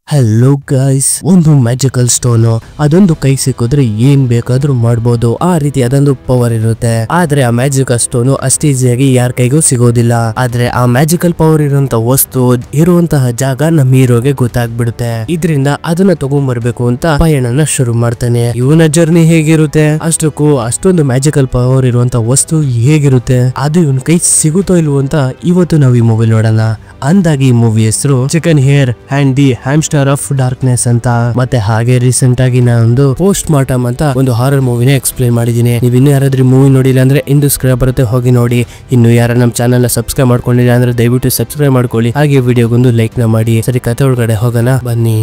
Hello guys, ಒಂದು magical stone ಅದೊಂದು ಕೈ ಸಿಕ್ಕಿದ್ರೆ ಏನ್ ಬೇಕಾದ್ರೂ ಮಾಡ್ಬೋದು. ಆ ರೀತಿ ಅದೊಂದು ಪವರ್ ಇರುತ್ತೆ. ಆದ್ರೆ ಆ ಮ್ಯಾಜಿಕಲ್ ಸ್ಟೋನ್ ಅಷ್ಟು ಈಸಿಯಾಗಿ ಯಾರ ಕೈಗೂ ಸಿಗೋದಿಲ್ಲ. ಆದ್ರೆ ಆ ಮ್ಯಾಜಿಕಲ್ ಪವರ್ ಇರುವಂತ ವಸ್ತು ಇರುವಂತಹ ಜಾಗ ನಮ್ಮ ಹೀರೋಗೆ ಗೊತ್ತಾಗ್ಬಿಡುತ್ತೆ. ಇದರಿಂದ ಅದನ್ನ ತಗೊಂಡ್ಬರ್ಬೇಕು ಅಂತ ಪಯಣನ ಶುರು ಮಾಡ್ತಾನೆ. ಇವನ ಜರ್ನಿ ಹೇಗಿರುತ್ತೆ, ಅಷ್ಟಕ್ಕೂ ಅಷ್ಟೊಂದು ಮ್ಯಾಜಿಕಲ್ ಪವರ್ ಇರುವಂತ ವಸ್ತು ಹೇಗಿರುತ್ತೆ, ಅದು ಇವನ್ ಕೈ ಸಿಗುತ್ತೋ ಇಲ್ವೋ ಅಂತ ಇವತ್ತು ನಾವು ಈ ಮೂವಿ ನೋಡೋಣ. ಅಂದಾಗಿ ಈ ಮೂವಿ ಹೆಸರು chicken hair and the hamster of darkness ಅಂತ. ಮತ್ತೆ ಹಾಗೆ ರೀಸೆಂಟ್ ಆಗಿ ನಾನೊಂದು ಪೋಸ್ಟ್ ಮಾರ್ಟಮ್ ಅಂತ ಒಂದು ಹಾರರ್ ಮೂವಿನ ಎಕ್ಸ್ಪ್ಲೇನ್ ಮಾಡಿದೀನಿ. ನೀವು ಇನ್ನು ಯಾರಾದ್ರೂ ಮೂವಿ ನೋಡಿಲ್ಲ ಅಂದ್ರೆ ಇಂದು ಸ್ಕ್ರೈಬ್ ಬರುತ್ತೆ, ಹೋಗಿ ನೋಡಿ. ಇನ್ನು ಯಾರ ನಮ್ಮ ಚಾನಲ್ ನ ಸಬ್ಸ್ಕ್ರೈಬ್ ಮಾಡ್ಕೊಂಡಿಲ್ಲ ಅಂದ್ರೆ ದಯವಿಟ್ಟು ಸಬ್ಸ್ಕ್ರೈಬ್ ಮಾಡ್ಕೊಳ್ಳಿ. ಹಾಗೆ ವಿಡಿಯೋಗೊಂದು ಲೈಕ್ ನ ಮಾಡಿ. ಸರಿ, ಕತೆ ಒಳಗಡೆ ಹೋಗೋಣ ಬನ್ನಿ.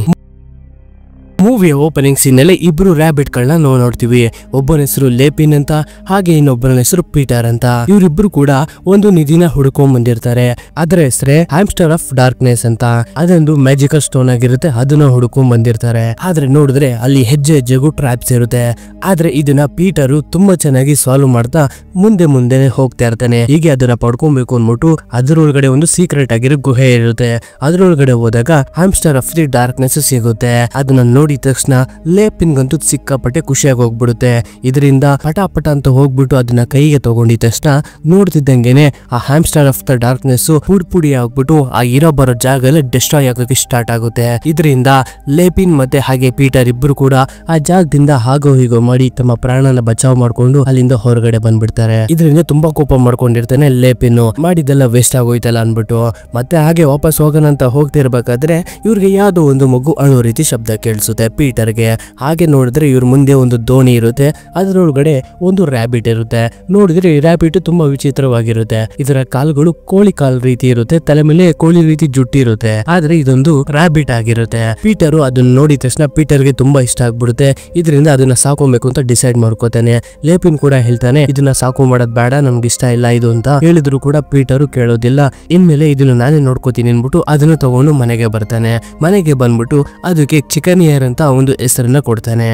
ಮೂವಿಯ ಓಪನಿಂಗ್ ಸೀನ್ ನಲ್ಲಿ ಇಬ್ರು ರ್ಯಾಬಿಟ್ ಗಳನ್ನ ನಾವು ನೋಡ್ತೀವಿ. ಒಬ್ಬನ ಹೆಸರು ಲೇಪಿನ್ ಅಂತ, ಹಾಗೆ ಇನ್ನೊಬ್ಬನ ಹೆಸರು ಪೀಟರ್ ಅಂತ. ಇವರಿಬ್ರು ಕೂಡ ಒಂದು ನಿಧಿನ ಹುಡ್ಕೊಂಡ್ ಬಂದಿರ್ತಾರೆ. ಅದರ ಹೆಸರೇ ಹ್ಯಾಮ್ಸ್ಟರ್ ಆಫ್ ಡಾರ್ಕ್ನೆಸ್ ಅಂತ. ಅದೊಂದು ಮ್ಯಾಜಿಕಲ್ ಸ್ಟೋನ್ ಆಗಿರುತ್ತೆ, ಅದನ್ನ ಹುಡ್ಕೊಂಡ್ ಬಂದಿರ್ತಾರೆ. ಆದ್ರೆ ನೋಡಿದ್ರೆ ಅಲ್ಲಿ ಹೆಜ್ಜೆ ಹೆಜ್ಜೆಗೂ ಟ್ರ್ಯಾಪ್ಸ್ ಇರುತ್ತೆ. ಆದ್ರೆ ಇದನ್ನ ಪೀಟರು ತುಂಬಾ ಚೆನ್ನಾಗಿ ಸಾಲ್ವ್ ಮಾಡ್ತಾ ಮುಂದೆ ಹೋಗ್ತಾ ಇರ್ತಾನೆ. ಹೀಗೆ ಅದನ್ನ ಪಡ್ಕೊಬೇಕು ಅಂದ್ಬಿಟ್ಟು ಅದರೊಳಗಡೆ ಒಂದು ಸೀಕ್ರೆಟ್ ಆಗಿರೋ ಗುಹೆ ಇರುತ್ತೆ. ಅದರೊಳಗಡೆ ಹೋದಾಗ ಹ್ಯಾಮ್ಸ್ಟರ್ ಆಫ್ ದಿ ಡಾರ್ಕ್ನೆಸ್ ಸಿಗುತ್ತೆ. ಅದನ್ನ ನೋಡಿ ತಕ್ಷಣ ಲೇಪಿನ್ಗಂತೂ ಸಿಕ್ಕಾಪಟ್ಟೆ ಖುಷಿಯಾಗಿ ಹೋಗ್ಬಿಡುತ್ತೆ. ಇದರಿಂದ ಪಟಾಪಟ ಅಂತ ಹೋಗ್ಬಿಟ್ಟು ಅದನ್ನ ಕೈಗೆ ತಗೊಂಡಿದ ತಕ್ಷಣ ನೋಡ್ತಿದ್ದಂಗೆನೆ ಆ ಹ್ಯಾಮ್ಸ್ಟರ್ ಆಫ್ ದ ಡಾರ್ಕ್ನೆಸ್ ಪುಡಿ ಆಗ್ಬಿಟ್ಟು ಆ ಇರೋ ಬರೋ ಜಾಗದಲ್ಲಿ ಡೆಸ್ಟ್ರಾಯ್ ಆಗೋಕೆ ಸ್ಟಾರ್ಟ್ ಆಗುತ್ತೆ. ಇದರಿಂದ ಲೇಪಿನ್ ಮತ್ತೆ ಹಾಗೆ ಪೀಟರ್ ಇಬ್ರು ಕೂಡ ಆ ಜಾಗದಿಂದ ಹಾಗೋ ಹೀಗೋ ಮಾಡಿ ತಮ್ಮ ಪ್ರಾಣನ ಬಚಾವ್ ಮಾಡ್ಕೊಂಡು ಅಲ್ಲಿಂದ ಹೊರಗಡೆ ಬಂದ್ಬಿಡ್ತಾರೆ. ಇದರಿಂದ ತುಂಬಾ ಕೋಪ ಮಾಡ್ಕೊಂಡಿರ್ತಾನೆ ಲೇಪಿನ್. ಮಾಡಿದೆಲ್ಲ ವೇಸ್ಟ್ ಆಗೋಯ್ತಲ್ಲ ಅನ್ಬಿಟ್ಟು ಮತ್ತೆ ಹಾಗೆ ವಾಪಸ್ ಹೋಗೋಣ ಅಂತ ಹೋಗ್ತಿರ್ಬೇಕಾದ್ರೆ ಇವ್ರಿಗೆ ಯಾವ್ದೋ ಒಂದು ಮಗು ಅಳೋ ರೀತಿ ಶಬ್ದ ಕೇಳಿಸುತ್ತೆ ಪೀಟರ್ಗೆ. ಹಾಗೆ ನೋಡಿದ್ರೆ ಇವ್ರ ಮುಂದೆ ಒಂದು ದೋಣಿ ಇರುತ್ತೆ. ಅದರೊಳಗಡೆ ಒಂದು ರ್ಯಾಬಿಟ್ ಇರುತ್ತೆ. ನೋಡಿದ್ರೆ ಈ ರ್ಯಾಬಿಟ್ ತುಂಬಾ ವಿಚಿತ್ರವಾಗಿರುತ್ತೆ. ಇದರ ಕಾಲುಗಳು ಕೋಳಿ ಕಾಲ್ ರೀತಿ ಇರುತ್ತೆ, ತಲೆ ಮೇಲೆ ಕೋಳಿ ರೀತಿ ಜುಟ್ಟಿ ಇರುತ್ತೆ. ಆದ್ರೆ ಇದೊಂದು ರ್ಯಾಬಿಟ್ ಆಗಿರುತ್ತೆ. ಪೀಟರು ಅದನ್ನ ನೋಡಿದ ತಕ್ಷಣ ಪೀಟರ್ಗೆ ತುಂಬಾ ಇಷ್ಟ ಆಗ್ಬಿಡುತ್ತೆ. ಇದರಿಂದ ಅದನ್ನ ಸಾಕೊಬೇಕು ಅಂತ ಡಿಸೈಡ್ ಮಾಡ್ಕೋತಾನೆ. ಲೇಪಿನ್ ಕೂಡ ಹೇಳ್ತಾನೆ ಇದನ್ನ ಸಾಕು ಮಾಡೋದ್ ಬೇಡ, ನಮ್ಗೆ ಇಷ್ಟ ಇಲ್ಲ ಇದು ಅಂತ ಹೇಳಿದ್ರು ಕೂಡ ಪೀಟರು ಕೇಳೋದಿಲ್ಲ. ಇನ್ಮೇಲೆ ಇದನ್ನ ನಾನೇ ನೋಡ್ಕೋತೀನಿ ಅನ್ಬಿಟ್ಟು ಅದನ್ನ ತಗೊಂಡು ಮನೆಗೆ ಬರ್ತಾನೆ. ಮನೆಗೆ ಬಂದ್ಬಿಟ್ಟು ಅದಕ್ಕೆ ಚಿಕನ್ ಏರ್ ಅಂತ ಒಂದು ಹೆಸರನ್ನ ಕೊಡ್ತಾನೆ.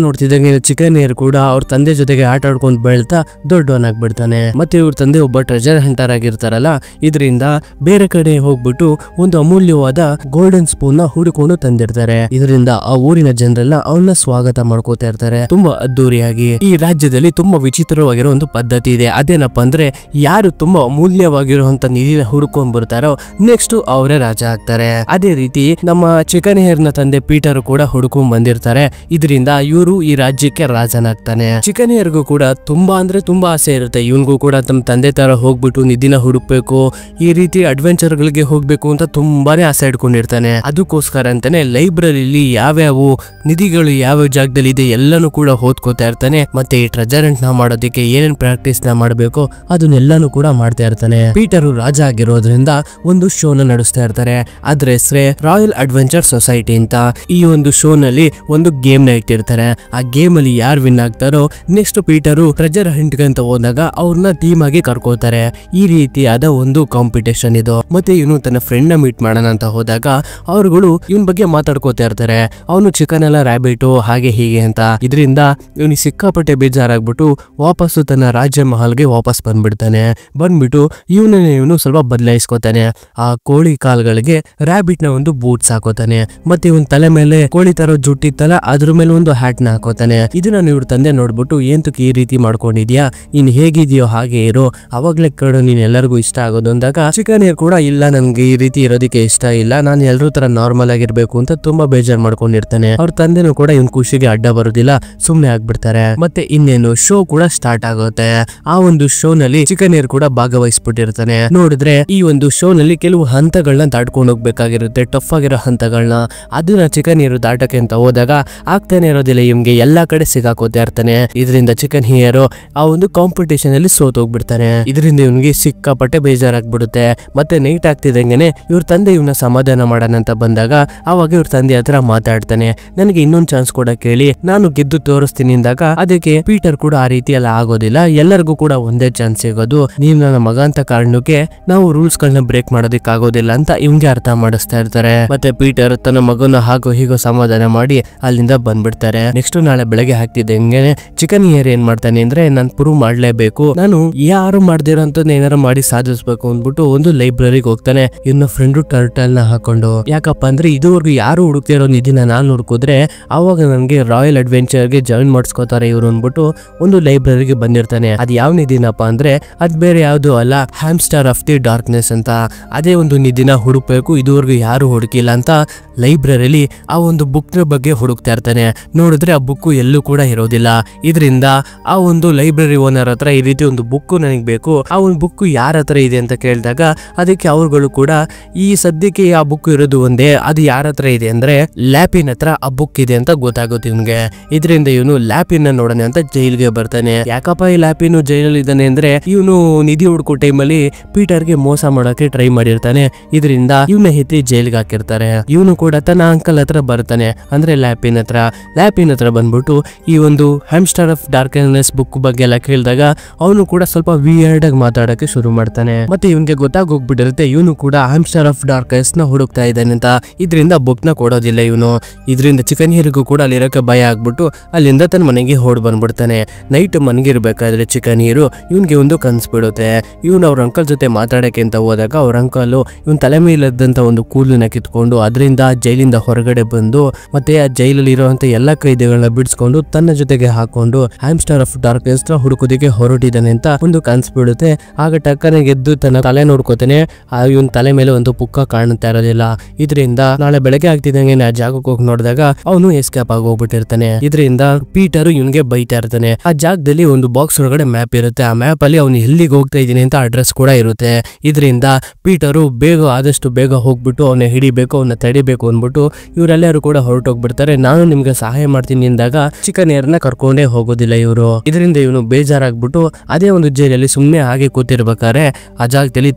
ನೋಡ್ತಿದ್ದಂಗೆ ಚಿಕನ್ ಏರ್ ಕೂಡ ಅವ್ರ ತಂದೆ ಜೊತೆಗೆ ಆಟ ಆಡ್ಕೊಂಡು ಬೆಳ್ತಾ ದೊಡ್ಡವನಾಗ್ಬಿಡ್ತಾನೆ. ಮತ್ತೆ ಇವ್ರ ತಂದೆ ಒಬ್ಬ ಟ್ರೆಜರ್ ಹಂಟರ್ ಆಗಿರ್ತಾರಲ್ಲ, ಇದರಿಂದ ಬೇರೆ ಕಡೆ ಹೋಗ್ಬಿಟ್ಟು ಒಂದು ಅಮೂಲ್ಯವಾದ ಗೋಲ್ಡನ್ ಸ್ಪೂನ್ ನ ಹುಡುಕೊಂಡು ತಂದಿರ್ತಾರೆ. ಇದರಿಂದ ಆ ಊರಿನ ಜನರೆಲ್ಲ ಅವನ್ನ ಸ್ವಾಗತ ಮಾಡ್ಕೋತಾ ಇರ್ತಾರೆ ತುಂಬಾ ಅದ್ದೂರಿಯಾಗಿ. ಈ ರಾಜ್ಯದಲ್ಲಿ ತುಂಬಾ ವಿಚಿತ್ರವಾಗಿರೋ ಒಂದು ಪದ್ಧತಿ ಇದೆ. ಅದೇನಪ್ಪ ಅಂದ್ರೆ ಯಾರು ತುಂಬಾ ಅಮೂಲ್ಯವಾಗಿರುವಂತ ನಿಧಿನ ಹುಡ್ಕೊಂಡ್ ಬರ್ತಾರೋ ನೆಕ್ಸ್ಟ್ ಅವರೇ ರಾಜ ಆಗ್ತಾರೆ. ಅದೇ ರೀತಿ ನಮ್ಮ ಚಿಕನ್ ಹೇರ್ ನ ತಂದೆ ಪೀಟರ್ ಕೂಡ ಹುಡ್ಕೊಂಡ್ ಬಂದಿರ್ತಾರೆ. ಇದರಿಂದ ಇವರು ಈ ರಾಜ್ಯಕ್ಕೆ ರಾಜನಾಗ್ತಾನೆ. ಚಿಕನ್ ಹೇರ್ಗೂ ಕೂಡ ತುಂಬಾ ಅಂದ್ರೆ ತುಂಬಾ ಆಸೆ ಇರುತ್ತೆ. ಇವನ್ಗೂ ಕೂಡ ತಮ್ಮ ತಂದೆ ತರ ಹೋಗ್ಬಿಟ್ಟು ನಿಧಿನ ಹುಡುಕ್ಬೇಕು, ಈ ರೀತಿ ಅಡ್ವೆಂಚರ್ ಗಳಿಗೆ ಹೋಗ್ಬೇಕು ಅಂತ ತುಂಬಾನೇ ಆಸೆ ಇಟ್ಕೊಂಡಿರ್ತಾನೆ. ಅದಕ್ಕೋಸ್ಕರ ಅಂತಾನೆ ಲೈಬ್ರರಿಲಿ ಯಾವ್ಯಾವ ನಿಧಿಗಳು ಯಾವ ಜಾಗದಲ್ಲಿ ಇದೆ ಎಲ್ಲಾನು ಕೂಡ ಓದ್ಕೋತಾ ಇರ್ತಾನೆ. ಮತ್ತೆ ಈ ಟ್ರೆಜರ್ ಹಂಟ್ ನ ಮಾಡೋದಕ್ಕೆ ಏನೇನ್ ಪ್ರಾಕ್ಟೀಸ್ ನ ಮಾಡ್ಬೇಕು ಅದನ್ನೆಲ್ಲಾನು ಕೂಡ ಮಾಡ್ತಾ ಇರ್ತಾನೆ. ಪೀಟರು ರಾಜ ಆಗಿರೋದ್ರಿಂದ ಒಂದು ಶೋನ ನಡೆಸ್ತಾ ಇರ್ತಾರೆ. ಅದ್ರ ಹೆಸರೇ ರಾಯಲ್ ಅಡ್ವೆಂಚರ್ ಸೊಸೈಟಿ ಅಂತ. ಈ ಒಂದು ಶೋ ನಲ್ಲಿ ಒಂದು ಗೇಮ್ ನ ಇಟ್ಟಿರ್ತಾರೆ. ಆ ಗೇಮ್ ಅಲ್ಲಿ ಯಾರು ವಿನ್ ಆಗ್ತಾರೋ ನೆಕ್ಸ್ಟ್ ಪೀಟರು ಟ್ರೆಜರ್ ಹಂಟ್ ಅಂತ ಹೋದಾಗ ಅವ್ರನ್ನ ಟೀಮ್ ಆಗಿ ಕರ್ಕೋತಾರೆ. ಈ ರೀತಿಯಾದ ಒಂದು ಕಾಂಪಿಟೇಷನ್ ಇದು. ಮತ್ತೆ ಇವನು ತನ್ನ ಫ್ರೆಂಡ್ ನ ಮೀಟ್ ಮಾಡೋಣ ಅಂತ ಹೋದಾಗ ಅವ್ರುಗಳು ಇವನ್ ಬಗ್ಗೆ ಮಾತಾಡ್ಕೋತಾ ಇರ್ತಾರೆ. ಅವನು ಚಿಕನ್ ಎಲ್ಲ ರ್ಯಾಬಿಟು ಹಾಗೆ ಹೀಗೆ ಅಂತ. ಇದರಿಂದ ಇವನಿಗೆ ಸಿಕ್ಕಾಪಟ್ಟೆ ಬೇಜಾರಾಗ್ಬಿಟ್ಟು ವಾಪಸ್ಸು ತನ್ನ ರಾಜ್ಯ ಮಹಲ್ಗೆ ವಾಪಸ್ ಬಂದ್ಬಿಡ್ತಾನೆ. ಬಂದ್ಬಿಟ್ಟು ಇವನು ಸ್ವಲ್ಪ ಬದಲಾಯಿಸ್ಕೋತಾನೆ. ಆ ಕೋಳಿ ಕಾಲ್ಗಳಿಗೆ ರ್ಯಾಬಿಟ್ ನ ಒಂದು ಬೂಟ್ಸ್ ಹಾಕೋತಾನೆ. ಮತ್ತೆ ಇವನ್ ತಲೆ ಮೇಲೆ ಕೋಳಿ ತರ ಜುಟ್ಟಿತ್ತಲ್ಲ ಅದ್ರ ಮೇಲೆ ಒಂದು ಹ್ಯಾಟ್ ನ ಹಾಕೋತಾನೆ. ಇದನ್ನ ಇವ್ರ ತಂದೆ ನೋಡ್ಬಿಟ್ಟು ಏಂತಕ್ಕೆ ಈ ರೀತಿ ಮಾಡ್ಕೊಂಡಿದ್ಯಾ, ನೀನ್ ಹೇಗಿದ್ಯೋ ಹಾಗೆ ಇರೋ, ಅವಾಗ್ಲೇ ಕಡು ನೀನ್ ಎಲ್ಲರಿಗೂ ಇಷ್ಟ ಆಗೋದು ಅಂದಾಗ ಚಿಕನ್ ಏರ್ ಕೂಡ ಇಲ್ಲ, ನನ್ಗೆ ಈ ರೀತಿ ಇರೋದಕ್ಕೆ ಇಷ್ಟ ಇಲ್ಲ, ನಾನು ಎಲ್ರೂ ತರ ನಾರ್ಮಲ್ ಆಗಿರ್ಬೇಕು ಅಂತ ತುಂಬಾ ಬೇಜಾರ್ ಮಾಡ್ಕೊಂಡಿರ್ತಾನೆ. ಅವ್ರ ತಂದೆನೂ ಕೂಡ ಇವನ್ ಖುಷಿಗೆ ಅಡ್ಡ ಬರೋದಿಲ್ಲ, ಸುಮ್ನೆ ಆಗ್ಬಿಡ್ತಾರೆ. ಮತ್ತೆ ಇನ್ನೇನು ಶೋ ಕೂಡ ಸ್ಟಾರ್ಟ್ ಆಗುತ್ತೆ. ಆ ಒಂದು ಶೋ ನಲ್ಲಿ ಚಿಕನ್ ಏರ್ ಕೂಡ ಭಾಗವಹಿಸ್ಬಿಟ್ಟಿರ್ತಾನೆ. ನೋಡಿದ್ರೆ ಈ ಒಂದು ಶೋ ನಲ್ಲಿ ಕೆಲವು ಹಂತಗಳನ್ನ ದಾಟ್ಕೊಂಡು ಹೋಗ್ಬೇಕಾಗಿರುತ್ತೆ, ಟಫ್ ಆಗಿರೋ ಹಂತಗಳನ್ನ. ಅದನ್ನ ಚಿಕನ್ ಏರ್ ದಾಟಕ್ಕೆ ಅಂತ ಹೋದಾಗ ಆಗ್ತಾನೆ ಇರೋದಿಲ್ಲ, ಇವ್ಗೆ ಎಲ್ಲಾ ಕಡೆ ಸಿಗಾಕೋತಾ ಇರ್ತಾನೆ. ಇದರಿಂದ ಚಿಕನ್ ಹಿಯರು ಆ ಒಂದು ಕಾಂಪಿಟೇಷನ್ ಅಲ್ಲಿ ಸೋತೋಗ್ಬಿಡ್ತಾನೆ. ಇದರಿಂದ ಇವನಿಗೆ ಸಿಕ್ಕಾಪಟ್ಟೆ ಬೇಜಾರಾಗ್ಬಿಡುತ್ತೆ. ಮತ್ತೆ ನೈಟ್ ಆಗ್ತಿದಂಗೆನೆ ಇವ್ರ ತಂದೆ ಇವನ ಸಮಾಧಾನ ಮಾಡೋಣ ಅಂತ ಬಂದಾಗ ಅವಾಗ ಇವ್ರ ತಂದೆ ಹತ್ರ ಮಾತಾಡ್ತಾನೆ, ನನಗೆ ಇನ್ನೊಂದು ಚಾನ್ಸ್ ಕೊಡಕ್ ಹೇಳಿ, ನಾನು ಗೆದ್ದು ತೋರಿಸ್ತೀನಿ ಅಂದಾಗ ಅದಕ್ಕೆ ಪೀಟರ್ ಕೂಡ ಆ ರೀತಿ ಎಲ್ಲ ಆಗೋದಿಲ್ಲ, ಎಲ್ಲರಿಗೂ ಕೂಡ ಒಂದೇ ಚಾನ್ಸ್ ಸಿಗೋದು, ನೀವ್ ನನ್ನ ಮಗ ಅಂತ ಕಾರಣಕ್ಕೆ ನಾವು ರೂಲ್ಸ್ ಗಳನ್ನ ಬ್ರೇಕ್ ಮಾಡೋದಕ್ಕೆ ಆಗೋದಿಲ್ಲ ಅಂತ ಇವ್ಗೆ ಅರ್ಥ ಮಾಡಿಸ್ತಾ ಇರ್ತಾರೆ. ಮತ್ತೆ ಪೀಟರ್ ತನ್ನ ಮಗನ ಹಾಗೋ ಹೀಗೋ ಸಮಾಧಾನ ಸಮಾಧಾನ ಮಾಡಿ ಅಲ್ಲಿಂದ ಬಂದ್ಬಿಡ್ತಾರೆ. ನೆಕ್ಸ್ಟ್ ನಾಳೆ ಬೆಳಗ್ಗೆ ಹಾಕ್ತಿದ್ದಂಗೆ ಚಿಕನ್ ಹಿಯರ್ ಏನ್ ಮಾಡ್ತಾನೆ ಅಂದ್ರೆ ನಾನು ಪ್ರೂವ್ ಮಾಡ್ಲೇಬೇಕು, ನಾನು ಯಾರು ಮಾಡ್ದಿರೋ ಅಂತ ಏನಾರು ಮಾಡಿ ಸಾಧಿಸ್ಬೇಕು ಅಂದ್ಬಿಟ್ಟು ಒಂದು ಲೈಬ್ರರಿಗೆ ಹೋಗ್ತಾನೆ. ಇನ್ನು ಫ್ರೆಂಡು ಟರ್ಟಲ್ ನ ಹಾಕೊಂಡು, ಯಾಕಪ್ಪ ಅಂದ್ರೆ ಇದುವರೆಗೂ ಯಾರು ಹುಡುಕ್ತಿರೋ ನಿಧಿನ ನಾನು ಹುಡುಕಿದ್ರೆ ಅವಾಗ ನನ್ಗೆ ರಾಯಲ್ ಅಡ್ವೆಂಚರ್ ಗೆ ಜಾಯಿನ್ ಮಾಡಿಸ್ಕೋತಾರೆ ಇವ್ರು ಅಂದ್ಬಿಟ್ಟು ಒಂದು ಲೈಬ್ರರಿಗೆ ಬಂದಿರ್ತಾನೆ. ಅದ್ ಯಾವ ನಿಧಿನಪ್ಪ ಅಂದ್ರೆ ಅದ್ ಬೇರೆ ಯಾವ್ದು ಅಲ್ಲ, ಹ್ಯಾಮ್ಸ್ಟರ್ ಆಫ್ ದಿ ಡಾರ್ಕ್ನೆಸ್ ಅಂತ. ಅದೇ ಒಂದು ನಿಧಿನ ಹುಡುಕ್ಬೇಕು, ಇದುವರೆಗೂ ಯಾರು ಹುಡುಕಿಲ್ಲ ಅಂತ ಲೈಬ್ರರಿಲಿ ಆ ಒಂದು ಬುಕ್ ಬಗ್ಗೆ ಹುಡುಕ್ತಾ ಇರ್ತಾನೆ. ನೋಡಿದ್ರೆ ಆ ಬುಕ್ ಎಲ್ಲೂ ಕೂಡ ಇರೋದಿಲ್ಲ. ಇದರಿಂದ ಆ ಒಂದು ಲೈಬ್ರರಿ ಓನರ್ ಹತ್ರ ಈ ರೀತಿ ಒಂದು ಬುಕ್ ನನಗೆ ಬೇಕು, ಆ ಒಂದು ಬುಕ್ ಯಾರ ಹತ್ರ ಇದೆ ಅಂತ ಕೇಳಿದಾಗ ಅದಕ್ಕೆ ಅವರುಗಳು ಕೂಡ ಈ ಸದ್ಯಕ್ಕೆ ಆ ಬುಕ್ ಇರೋದು ಒಂದೇ, ಅದು ಯಾರ ಹತ್ರ ಇದೆ ಅಂದ್ರೆ ಲ್ಯಾಪಿನ್ ಹತ್ರ ಆ ಬುಕ್ ಇದೆ ಅಂತ ಗೊತ್ತಾಗುತ್ತೆ ಇವನ್ಗೆ. ಇದರಿಂದ ಇವನು ಲ್ಯಾಪಿನ್ ನೋಡೋಣ ಅಂತ ಜೈಲ್ಗೆ ಬರ್ತಾನೆ. ಯಾಕಪ್ಪ ಈ ಲ್ಯಾಪಿನ್ ಜೈಲಲ್ಲಿ ಇದ್ದಾನೆ ಅಂದ್ರೆ ಇವನು ನಿಧಿ ಹುಡುಕೋ ಟೈಮಲ್ಲಿ ಪೀಟರ್ಗೆ ಮೋಸ ಮಾಡೋಕೆ ಟ್ರೈ ಮಾಡಿರ್ತಾನೆ. ಇದರಿಂದ ಇವನ ಹೆತ್ತಿ ಜೈಲ್ಗೆ ಹಾಕಿರ್ತಾರೆ. ಇವನು ಕೂಡ ತನ್ನ ಅಂಕಲ್ ಹತ್ರ ಬರ್ತಾನೆ, ಅಂದ್ರೆ ಲ್ಯಾಪಿನ್ ಹತ್ರ ಬಂದ್ಬಿಟ್ಟು ಈ ಒಂದು ಹ್ಯಾಮ್ಸ್ಟರ್ ಆಫ್ ಡಾರ್ಕ್ನೆಸ್ ಬುಕ್ ಬಗ್ಗೆ ಎಲ್ಲ ಕೇಳಿದಾಗ ಅವನು ಕೂಡ ಸ್ವಲ್ಪ ವಿಯರ್ಡ್ ಆಗಿ ಮಾತಾಡಕ್ಕೆ ಶುರು ಮಾಡ್ತಾನೆ. ಮತ್ತೆ ಇವನ್ಗೆ ಗೊತ್ತಾಗೋಗ್ಬಿಟ್ಟಿರುತ್ತೆ ಇವನು ಕೂಡ ಹ್ಯಾಮ್ಸ್ಟರ್ ಆಫ್ ಡಾರ್ಕ್ನೆಸ್ ನ ಹುಡುಕ್ತಾ ಇದ್ದಾನೆ ಅಂತ. ಇದರಿಂದ ಬುಕ್ ನ ಕೊಡೋದಿಲ್ಲ ಇವನು. ಇದರಿಂದ ಚಿಕನ್ ಹೀರಿಗೂ ಕೂಡ ಅಲ್ಲಿರಕ್ಕೆ ಭಯ ಆಗ್ಬಿಟ್ಟು ಅಲ್ಲಿಂದ ತನ್ನ ಮನೆಗೆ ಹೊಡ್ ಬಂದ್ಬಿಡ್ತಾನೆ. ನೈಟ್ ಮನಗಿರ್ಬೇಕಾದ್ರೆ ಚಿಕನ್ ಹೀರು ಇವನ್ಗೆ ಒಂದು ಕನ್ಸ್ ಬಿಡುತ್ತೆ. ಇವನು ಅವ್ರ ಅಂಕಲ್ ಜೊತೆ ಮಾತಾಡಕ್ಕೆ ಅಂತ ಹೋದಾಗ ಅವ್ರ ಅಂಕಲ್ ಇವನ್ ತಲೆ ಮೇಲದ್ದಂತ ಒಂದು ಕೂಲನ್ನ ಕಿತ್ಕೊಂಡು ಅದರಿಂದ ಜೈಲಿಂದ ಹೊರಗಡೆ ಬಂದು ಮತ್ತೆ ಆ ಜೈಲಲ್ಲಿ ಇರುವಂತ ಎಲ್ಲಾ ಕೈದಿಗಳನ್ನ ಬಿಡಿಸ್ಕೊಂಡು ತನ್ನ ಜೊತೆಗೆ ಹಾಕೊಂಡು ಹ್ಯಾಮ್ಸ್ಟರ್ ಆಫ್ ಡಾರ್ಕ್ನೆಸ್ ನ ಹುಡುಕೋದಕ್ಕೆ ಹೊರಟಿದ್ದಾನೆ ಅಂತ ಒಂದು ಕನ್ಸ್ ಬಿಡುತ್ತೆ. ಆಗ ಟಕ್ಕನೆ ಗೆದ್ದು ತನ್ನ ತಲೆ ನೋಡ್ಕೋತಾನೆ. ಇವನ್ ತಲೆ ಮೇಲೆ ಒಂದು ಪುಕ್ಕ ಕಾಣುತ್ತಾ ಇರೋದಿಲ್ಲ. ಇದರಿಂದ ನಾಳೆ ಬೆಳಗ್ಗೆ ಆಗ್ತಿದ್ದಂಗೆ ಆ ಜಾಗಕ್ಕೆ ಹೋಗಿ ನೋಡಿದಾಗ ಅವನು ಎಸ್ಕೇಪ್ ಆಗಿ ಹೋಗ್ಬಿಟ್ಟಿರ್ತಾನೆ. ಇದರಿಂದ ಪೀಟರ್ ಇವನ್ಗೆ ಬೈತಾ ಇರ್ತಾನೆ. ಆ ಜಾಗದಲ್ಲಿ ಒಂದು ಬಾಕ್ಸ್ ಒಳಗಡೆ ಮ್ಯಾಪ್ ಇರುತ್ತೆ. ಆ ಮ್ಯಾಪ್ ಅಲ್ಲಿ ಅವನು ಎಲ್ಲಿಗೆ ಹೋಗ್ತಾ ಇದ್ದೀನಿ ಅಂತ ಅಡ್ರೆಸ್ ಕೂಡ ಇರುತ್ತೆ. ಇದರಿಂದ ಪೀಟರು ಆದಷ್ಟು ಬೇಗ ಹೋಗ್ಬಿಟ್ಟು ಅವನ್ನ ಹಿಡಿಬೇಕು, ಅವನ್ನ ತಡಿಬೇಕು ಅಂದ್ಬಿಟ್ಟು ಇವರೆಲ್ಲರೂ ಕೂಡ ಹೊರಟೋಗ್ಬಿಡ್ತಾರೆ. ನಾನು ನಿಮ್ಗೆ ಸಹಾಯ ಮಾಡ್ತೀನಿ ಎಂದಾಗ ಚಿಕನ್ ಏರ್ನ ಕರ್ಕೊಂಡೇ ಹೋಗೋದಿಲ್ಲ ಇವರು. ಇದರಿಂದ ಇವನು ಬೇಜಾರಾಗ್ಬಿಟ್ಟು ಅದೇ ಒಂದು ಜೈಲಲ್ಲಿ ಸುಮ್ಮನೆ ಹಾಗೆ ಕೂತಿರ್ಬೇಕಾದ್ರೆ ಆ ಜಾಗದಲ್ಲಿ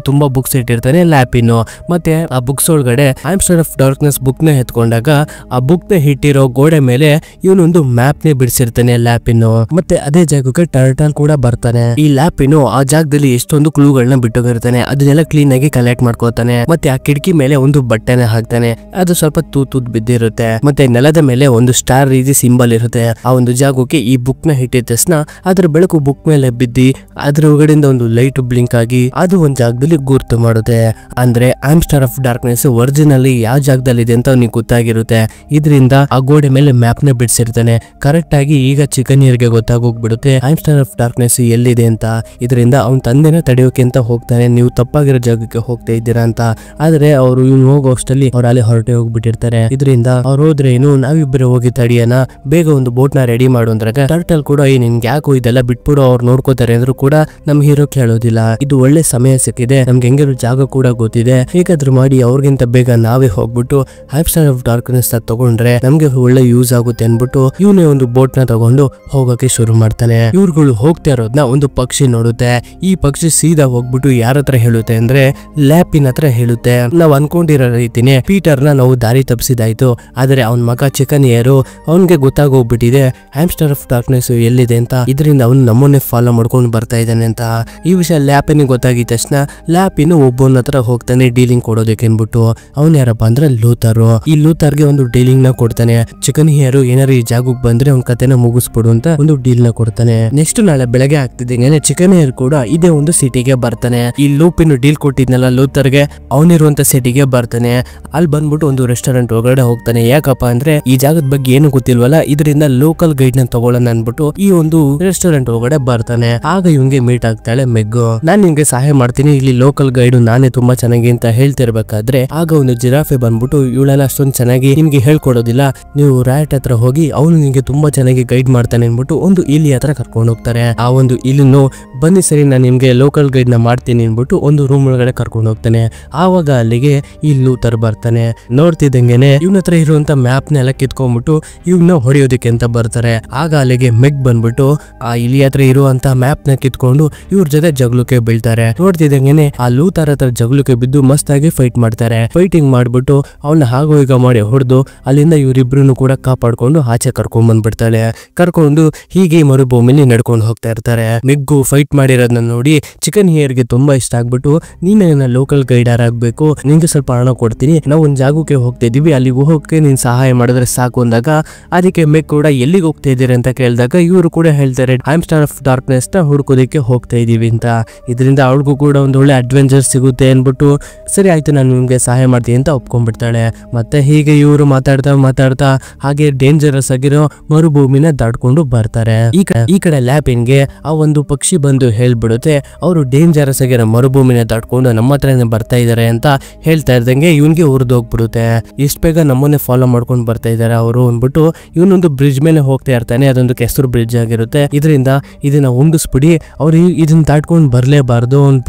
ತುಂಬಾ ಬುಕ್ಸ್ ಇಟ್ಟಿರ್ತಾನೆ ಲ್ಯಾಪಿನ್. ಮತ್ತೆ ಆ ಬುಕ್ಸ್ ಒಳಗಡೆ ಹ್ಯಾಮ್ಸ್ಟರ್ ಆಫ್ ಡಾರ್ಕ್ನೆಸ್ ಬುಕ್ ನ ಎತ್ಕೊಂಡಾಗ ಆ ಬುಕ್ ನ ಇಟ್ಟಿರೋ ಗೋಡೆ ಮೇಲೆ ಇವನೊಂದು ಮ್ಯಾಪ್ ನೇ ಬಿಡಿಸಿರ್ತಾನೆ ಲ್ಯಾಪಿನ್. ಮತ್ತೆ ಅದೇ ಜಾಗಕ್ಕೆ ಟರ್ಟಲ್ ಕೂಡ ಬರ್ತಾನೆ. ಈ ಲ್ಯಾಪಿನ್ ಆ ಜಾಗದಲ್ಲಿ ಎಷ್ಟೊಂದು ಕ್ಲೂಗಳನ್ನ ಬಿಟ್ಟೋಗಿರ್ತಾನೆ, ಅದನ್ನೆಲ್ಲ ಕ್ಲೀನ್ ಆಗಿ ಕಲೆಕ್ಟ್ ಮಾಡ್ಕೋತಾನೆ. ಮತ್ತೆ ಆ ಕಿಟಕಿ ಮೇಲೆ ಒಂದು ಬಟ್ಟೆನ ಹಾಕ್ತಾನೆ, ಅದು ಸ್ವಲ್ಪ ತೂತ್ ಬಿದ್ದಿರುತ್ತೆ. ಮತ್ತೆ ನೆಲದ ಮೇಲೆ ಒಂದು ಸ್ಟಾರ್ ರೀತಿ ಸಿಂಬಲ್ ಇರುತ್ತೆ. ಆ ಒಂದು ಜಾಗಕ್ಕೆ ಈ ಬುಕ್ ನ ಇಟ್ಟಿದ ತಕ್ಷಣ ಅದ್ರ ಬೆಳಕು ಬುಕ್ ಮೇಲೆ ಬಿದ್ದಿ ಅದ್ರ ಒಳಗಡೆಯಿಂದ ಒಂದು ಲೈಟ್ ಬ್ಲಿಂಕ್ ಆಗಿ ಅದು ಒಂದ್ ಜಾಗದಲ್ಲಿ ಗುರ್ತು ಮಾಡುತ್ತೆ. ಅಂದ್ರೆ ಹ್ಯಾಮ್ಸ್ಟರ್ ಆಫ್ ಡಾರ್ಕ್ನೆಸ್ ಒರಿಜಿನಲ್ ಯಾವ ಜಾಗದಲ್ಲಿ ಇದೆ ಅಂತ ಅವ್ನಿಗೆ ಗೊತ್ತಾಗಿರುತ್ತೆ. ಇದರಿಂದ ಆ ಗೋಡೆ ಮೇಲೆ ಮ್ಯಾಪ್ ನ ಬಿಡಿಸಿರ್ತಾನೆ. ಕರೆಕ್ಟ್ ಆಗಿ ಈಗ ಚಿಕನ್ ಹೀರ್ಗೆ ಗೊತ್ತಾಗೋಗ್ಬಿಡುತ್ತೆ ಹ್ಯಾಮ್ಸ್ಟರ್ ಆಫ್ ಡಾರ್ಕ್ನೆಸ್ ಎಲ್ಲಿದೆ ಅಂತ. ಇದರಿಂದ ಅವನ್ ತಂದೆನ ತಡೆಯೋಕೆ ಅಂತ ಹೋಗ್ತಾನೆ, ನೀವು ತಪ್ಪಾಗಿರೋ ಜಾಗಕ್ಕೆ ಹೋಗ್ತಾ ಇದ್ದೀರಾ ಅಂತ. ಆದ್ರೆ ಅವರು ಇವ್ನು ಹೋಗೋ ಅಷ್ಟಲ್ಲಿ ಅವ್ರು ಅಲ್ಲಿ ಹೊರಟೆ ಹೋಗ್ಬಿಟ್ಟಿರ್ತಾರೆ. ಇದರಿಂದ ಅವ್ರು ಹೋದ್ರೆ ಏನು ನಾವಿಬ್ಬರು ಹೋಗಿ ತಡಿಯೋಣ, ಬೇಗ ಒಂದು ಬೋಟ್ ನ ರೆಡಿ ಮಾಡು ಅಂದ್ರಾಗ ಟರ್ಟಲ್ ಕೂಡ ನಿನ್ಗೆ ಯಾಕೋ ಇದೆಲ್ಲ ಬಿಟ್ಬಿಡು, ಅವ್ರು ನೋಡ್ಕೋತಾರೆ ಅಂದ್ರೂ ಕೂಡ ನಮ್ ಹೀರೋ ಕೇಳೋದಿಲ್ಲ. ಇದು ಒಳ್ಳೆ ಸಮಯ ಸಿಕ್ಕಿದೆ, ನಮ್ಗೆ ಹೆಂಗಿರೋ ಜಾಗ ಕೂಡ ಗೊತ್ತಿದೆ, ಹೇಗಾದ್ರೂ ಮಾಡಿ ಅವ್ರಿಗಿಂತ ಬೇಗ ನಾವೇ ಹೋಗ್ಬಿಟ್ಟು ಹ್ಯಾಮ್ಸ್ಟರ್ ಆಫ್ ಡಾರ್ಕ್ನೆಸ್ ತಗೊಂಡ್ರೆ ನಮ್ಗೆ ಒಳ್ಳೆ ಯೂಸ್ ಆಗುತ್ತೆ ಅನ್ಬಿಟ್ಟು ಇವನೇ ಒಂದು ಬೋಟ್ ನ ತಗೊಂಡು ಹೋಗಕ್ಕೆ ಶುರು ಮಾಡ್ತಾನೆ. ಇವ್ರುಗಳು ಹೋಗ್ತಾ ಇರೋದ್ನ ಒಂದು ಪಕ್ಷಿ ನೋಡುತ್ತೆ. ಈ ಪಕ್ಷಿ ಸೀದಾ ಹೋಗ್ಬಿಟ್ಟು ಯಾರ ಹತ್ರ ಹೇಳುತ್ತೆ ಅಂದ್ರೆ ಲ್ಯಾಪಿನ್ ಹತ್ರ ಹೇಳುತ್ತೆ, ನಾವ್ ಅನ್ಕೊಂಡಿರೋ ರೀತಿನೇ ಪೀಟರ್ ನ ನಾವು ದಾರಿ ತಪ್ಪಿಸಿದಾಯ್ತು, ಆದ್ರೆ ಅವನ್ ಮಗ ಚಿಕನ್ ಏರು ಅವನ್ಗೆ ಗೊತ್ತಾಗೋಗ್ಬಿಟ್ಟಿದೆ ಹ್ಯಾಮ್ಸ್ಟರ್ ಆಫ್ ಡಾರ್ಕ್ನೆಸ್ ಎಲ್ಲಿದೆ ಅಂತ. ಇದರಿಂದ ಅವ್ನು ನಮ್ಮನ್ನೇ ಫಾಲೋ ಮಾಡ್ಕೊಂಡು ಬರ್ತಾ ಇದ್ದಾನೆ ಅಂತ. ಈ ವಿಷಯ ಲ್ಯಾಪಿನ್ ಗೊತ್ತಾಗಿದ ತಕ್ಷಣ ಲ್ಯಾಪಿನ್ ಒಬ್ಬನ ಹತ್ರ ಹೋಗ್ತಾನೆ ಡೀಲಿಂಗ್ ಕೊಡೋದಕ್ಕೆ ಅನ್ಬಿಟ್ಟು. ಅವನ್ ಯಾರಪ್ಪ ಅಂದ್ರೆ ಲೂಥರ್. ಈ ಲೂಥರ್ಗೆ ಒಂದು ಡೀಲಿಂಗ್ ನ ಕೊಡ್ತಾನೆ. ಚಿಕನ್ ಹಿಯರು ಏನಾರು ಈ ಜಾಗಕ್ಕೆ ಬಂದ್ರೆ ಅವ್ನ ಕತೆನ ಮುಗಿಸ್ಬಿಡು ಅಂತ ಒಂದು ಡೀಲ್ ನ ಕೊಡ್ತಾನೆ. ನೆಕ್ಸ್ಟ್ ನಾಳೆ ಬೆಳಗ್ಗೆ ಆಗ್ತಿದ್ದಂಗೆ ಚಿಕನ್ ಹಿಯರ್ ಕೂಡ ಇದೇ ಒಂದು ಸಿಟಿಗೆ ಬರ್ತಾನೆ. ಈ ಲೂಪಿನ್ ಡೀಲ್ ಕೊಟ್ಟಿದ್ನಲ್ಲ ಲೂಥರ್ಗೆ, ಅವನಿರುವಂತ ಸಿಟಿಗೆ ಬರ್ತಾನೆ. ಅಲ್ಲಿ ಬಂದ್ಬಿಟ್ಟು ಒಂದು ರೆಸ್ಟೋರೆಂಟ್ ಒಳಗಡೆ ಹೋಗ್ತಾನೆ. ಯಾಕಪ್ಪ ಅಂದ್ರೆ ಈ ಜಾಗದ ಬಗ್ಗೆ ಏನು ಗೊತ್ತಿಲ್ವಲ್ಲ, ಇದರಿಂದ ಲೋಕಲ್ ಗೈಡ್ ನ ತಗೊಳ್ಳೋಣ ಅನ್ಬಿಟ್ಟು ಈ ಒಂದು ರೆಸ್ಟೋರೆಂಟ್ ಒಳಗಡೆ ಬರ್ತಾನೆ. ಆಗ ಇವ್ಗೆ ಮೀಟ್ ಆಗ್ತಾಳೆ ಮೆಗ್ಗು. ನಾನ್ ನಿಮ್ಗೆ ಸಹಾಯ ಮಾಡ್ತೀನಿ, ಇಲ್ಲಿ ಲೋಕಲ್ ಗೈಡ್ ನಾನೇ ತುಂಬಾ ಚೆನ್ನಾಗಿ ಅಂತ ಹೇಳ್ತಿರ್ಬೇಕಾದ್ರೆ ಆಗ ಒಂದು ಜಿರಾಫೆ ಬಂದ್ಬಿಟ್ಟು ಇವಳೆಲ್ಲ ಅಷ್ಟೊಂದು ಚೆನ್ನಾಗಿ ನಿಮ್ಗೆ ಹೇಳ್ಕೊಡೋದಿಲ್ಲ, ನೀವು ರ್ಯಾಟ್ ಹತ್ರ ಹೋಗಿ ಅವನು ನಿಮ್ಗೆ ತುಂಬಾ ಚೆನ್ನಾಗಿ ಗೈಡ್ ಮಾಡ್ತಾನೆ ಅನ್ಬಿಟ್ಟು ಒಂದು ಇಲಿ ಹತ್ರ ಕರ್ಕೊಂಡು ಹೋಗ್ತಾರೆ. ಆ ಒಂದು ಇಲಿನು ಬನ್ನಿ ಸರಿ ನಾನು ನಿಮ್ಗೆ ಲೋಕಲ್ ಗೈಡ್ ನ ಮಾಡ್ತೀನಿ ಅನ್ಬಿಟ್ಟು ಒಂದು ರೂಮ್ ಒಳಗಡೆ ಕರ್ಕೊಂಡು ಹೋಗ್ತಾನೆ. ಆವಾಗ ಅಲ್ಲಿಗೆ ಈ ಲೂಥರ್ ಬರ್ತಾನೆ. ನೋಡ್ತಿದ್ದಂಗೆನೆ ಇವನ ಹತ್ರ ಇರುವಂತ ಮ್ಯಾಪ್ ನೆಲ್ಲ ಕಿತ್ಕೊಂಡ್ಬಿಟ್ಟು ಇವನ್ನ ಹೊಡೆಯೋದಕ್ಕೆ ಅಂತ ಬರ್ತಾರೆ. ಆಗ ಅಲ್ಲಿಗೆ ಮೆಗ್ ಬಂದ್ಬಿಟ್ಟು ಆ ಇಲಿ ಹತ್ರ ಇರುವಂತ ಮ್ಯಾಪ್ ನ ಕಿತ್ಕೊಂಡು ಇವ್ರ ಜೊತೆ ಜಗಳಕ್ಕೆ ಬೀಳ್ತಾರೆ. ನೋಡ್ತಿದ್ದಂಗೆನೆ ಆ ಲೂಥರ್ ಹತ್ರ ಜಗಳಕ್ಕೆ ಬಿದ್ದು ಮಸ್ತ್ ಆಗಿ ಫೈಟ್ ಮಾಡ್ತಾರೆ. ಫೈಟಿಂಗ್ ಮಾಡ್ಬಿಟ್ಟು ಅವನ್ನ ಹಾಗೋ ಈಗ ಮಾಡಿ ಹೊಡೆದು ಅಲ್ಲಿಂದ ಇವರಿಬ್ರು ಕೂಡ ಕಾಪಾಡ್ಕೊಂಡು ಆಚೆ ಕರ್ಕೊಂಡ್ ಬಂದ್ಬಿಡ್ತಾಳೆ. ಕರ್ಕೊಂಡು ಹೀಗೆ ಮರುಭೂಮಿಲಿ ನಡ್ಕೊಂಡು ಹೋಗ್ತಾ ಇರ್ತಾರೆ. ಮೆಗ್ಗು ಫೈಟ್ ಮಾಡಿರೋದನ್ನ ನೋಡಿ ಚಿಕನ್ ಹಿಯರ್ಗೆ ತುಂಬಾ ಇಷ್ಟ ಆಗ್ಬಿಟ್ಟು, ನೀನೇ ನನ್ನ ಲೋಕಲ್ ಗೈಡರ್ ಆಗ್ಬೇಕು, ನಿಂಗೆ ಸ್ವಲ್ಪ ಹಣ ಕೊಡ್ತೀನಿ, ನಾವು ಒಂದ್ ಜಾಗಕ್ಕೆ ಹೋಗ್ತಾ ಇದೀವಿ, ಅಲ್ಲಿಗೆ ಹೋಗೋ ಹೋಗಕ್ಕೆ ನೀನ್ ಸಹಾಯ ಮಾಡಿದ್ರೆ ಸಾಕು ಅಂದಾಗ ಅದಕ್ಕೆ ಮೆಗ್ ಕೂಡ ಎಲ್ಲಿಗೆ ಹೋಗ್ತಾ ಇದ್ದೀರಿ ಅಂತ ಕೇಳಿದಾಗ ಇವರು ಕೂಡ ಹೇಳ್ತಾರೆ ಹ್ಯಾಮ್ಸ್ಟರ್ ಆಫ್ ಡಾರ್ಕ್ನೆಸ್ ನ ಹುಡ್ಕೋದಕ್ಕೆ ಹೋಗ್ತಾ ಇದೀವಿ ಅಂತ. ಇದರಿಂದ ಅವಳಿಗೂ ಕೂಡ ಒಂದು ಒಳ್ಳೆ ಅಡ್ವೆಂಚರ್ ಸಿಗುತ್ತೆ ಅನ್ಬಿಟ್ಟು ಸರಿ ಆಯ್ತು ನಾನು ನಿಮ್ಗೆ ಸಹಾಯ ಮಾಡ್ತೀನಿ ಅಂತ ಒಪ್ಕೊಂಡ್ಬಿಡ್ತಾಳೆ. ಮತ್ತೆ ಹೀಗೆ ಇವರು ಮಾತಾಡ್ತಾ ಹಾಗೆ ಡೇಂಜರಸ್ ಆಗಿರೋ ಮರುಭೂಮಿನ ದಾಟ್ಕೊಂಡು ಬರ್ತಾರೆ. ಈ ಕಡೆ ಲ್ಯಾಪಿನ್ಗೆ ಆ ಒಂದು ಪಕ್ಷಿ ಬಂದು ಹೇಳ್ಬಿಡುತ್ತೆ ಅವರು ಡೇಂಜರಸ್ ಆಗಿರೋ ಮರುಭೂಮಿನ ದಾಟ್ಕೊಂಡು ನಮ್ಮ ಹತ್ರನೇ ಬರ್ತಾ ಇದಾರೆ ಅಂತ ಹೇಳ್ತಾ ಇದ್ದಂಗೆ ಇವನ್ಗೆ ಹೋಗ್ಬಿಡುತ್ತೆ. ಇಷ್ಟ ಬೇಗ ನಮ್ಮನ್ನೇ ಫಾಲೋ ಮಾಡ್ಕೊಂಡು ಬರ್ತಾ ಇದಾರೆ ಅವರು ಅಂದ್ಬಿಟ್ಟು ಇವನೊಂದು ಬ್ರಿಡ್ಜ್ ಮೇಲೆ ಹೋಗ್ತಾ ಇರ್ತಾನೆ. ಅದೊಂದು ಕೆಸರು ಬ್ರಿಡ್ಜ್ ಆಗಿರುತ್ತೆ. ಇದರಿಂದ ಇದನ್ನ ಉಂಡಿಸ್ಬಿಡಿ ಅವ್ರು ಇದನ್ನ ದಾಟ್ಕೊಂಡು ಬರ್ಲೇಬಾರ್ದು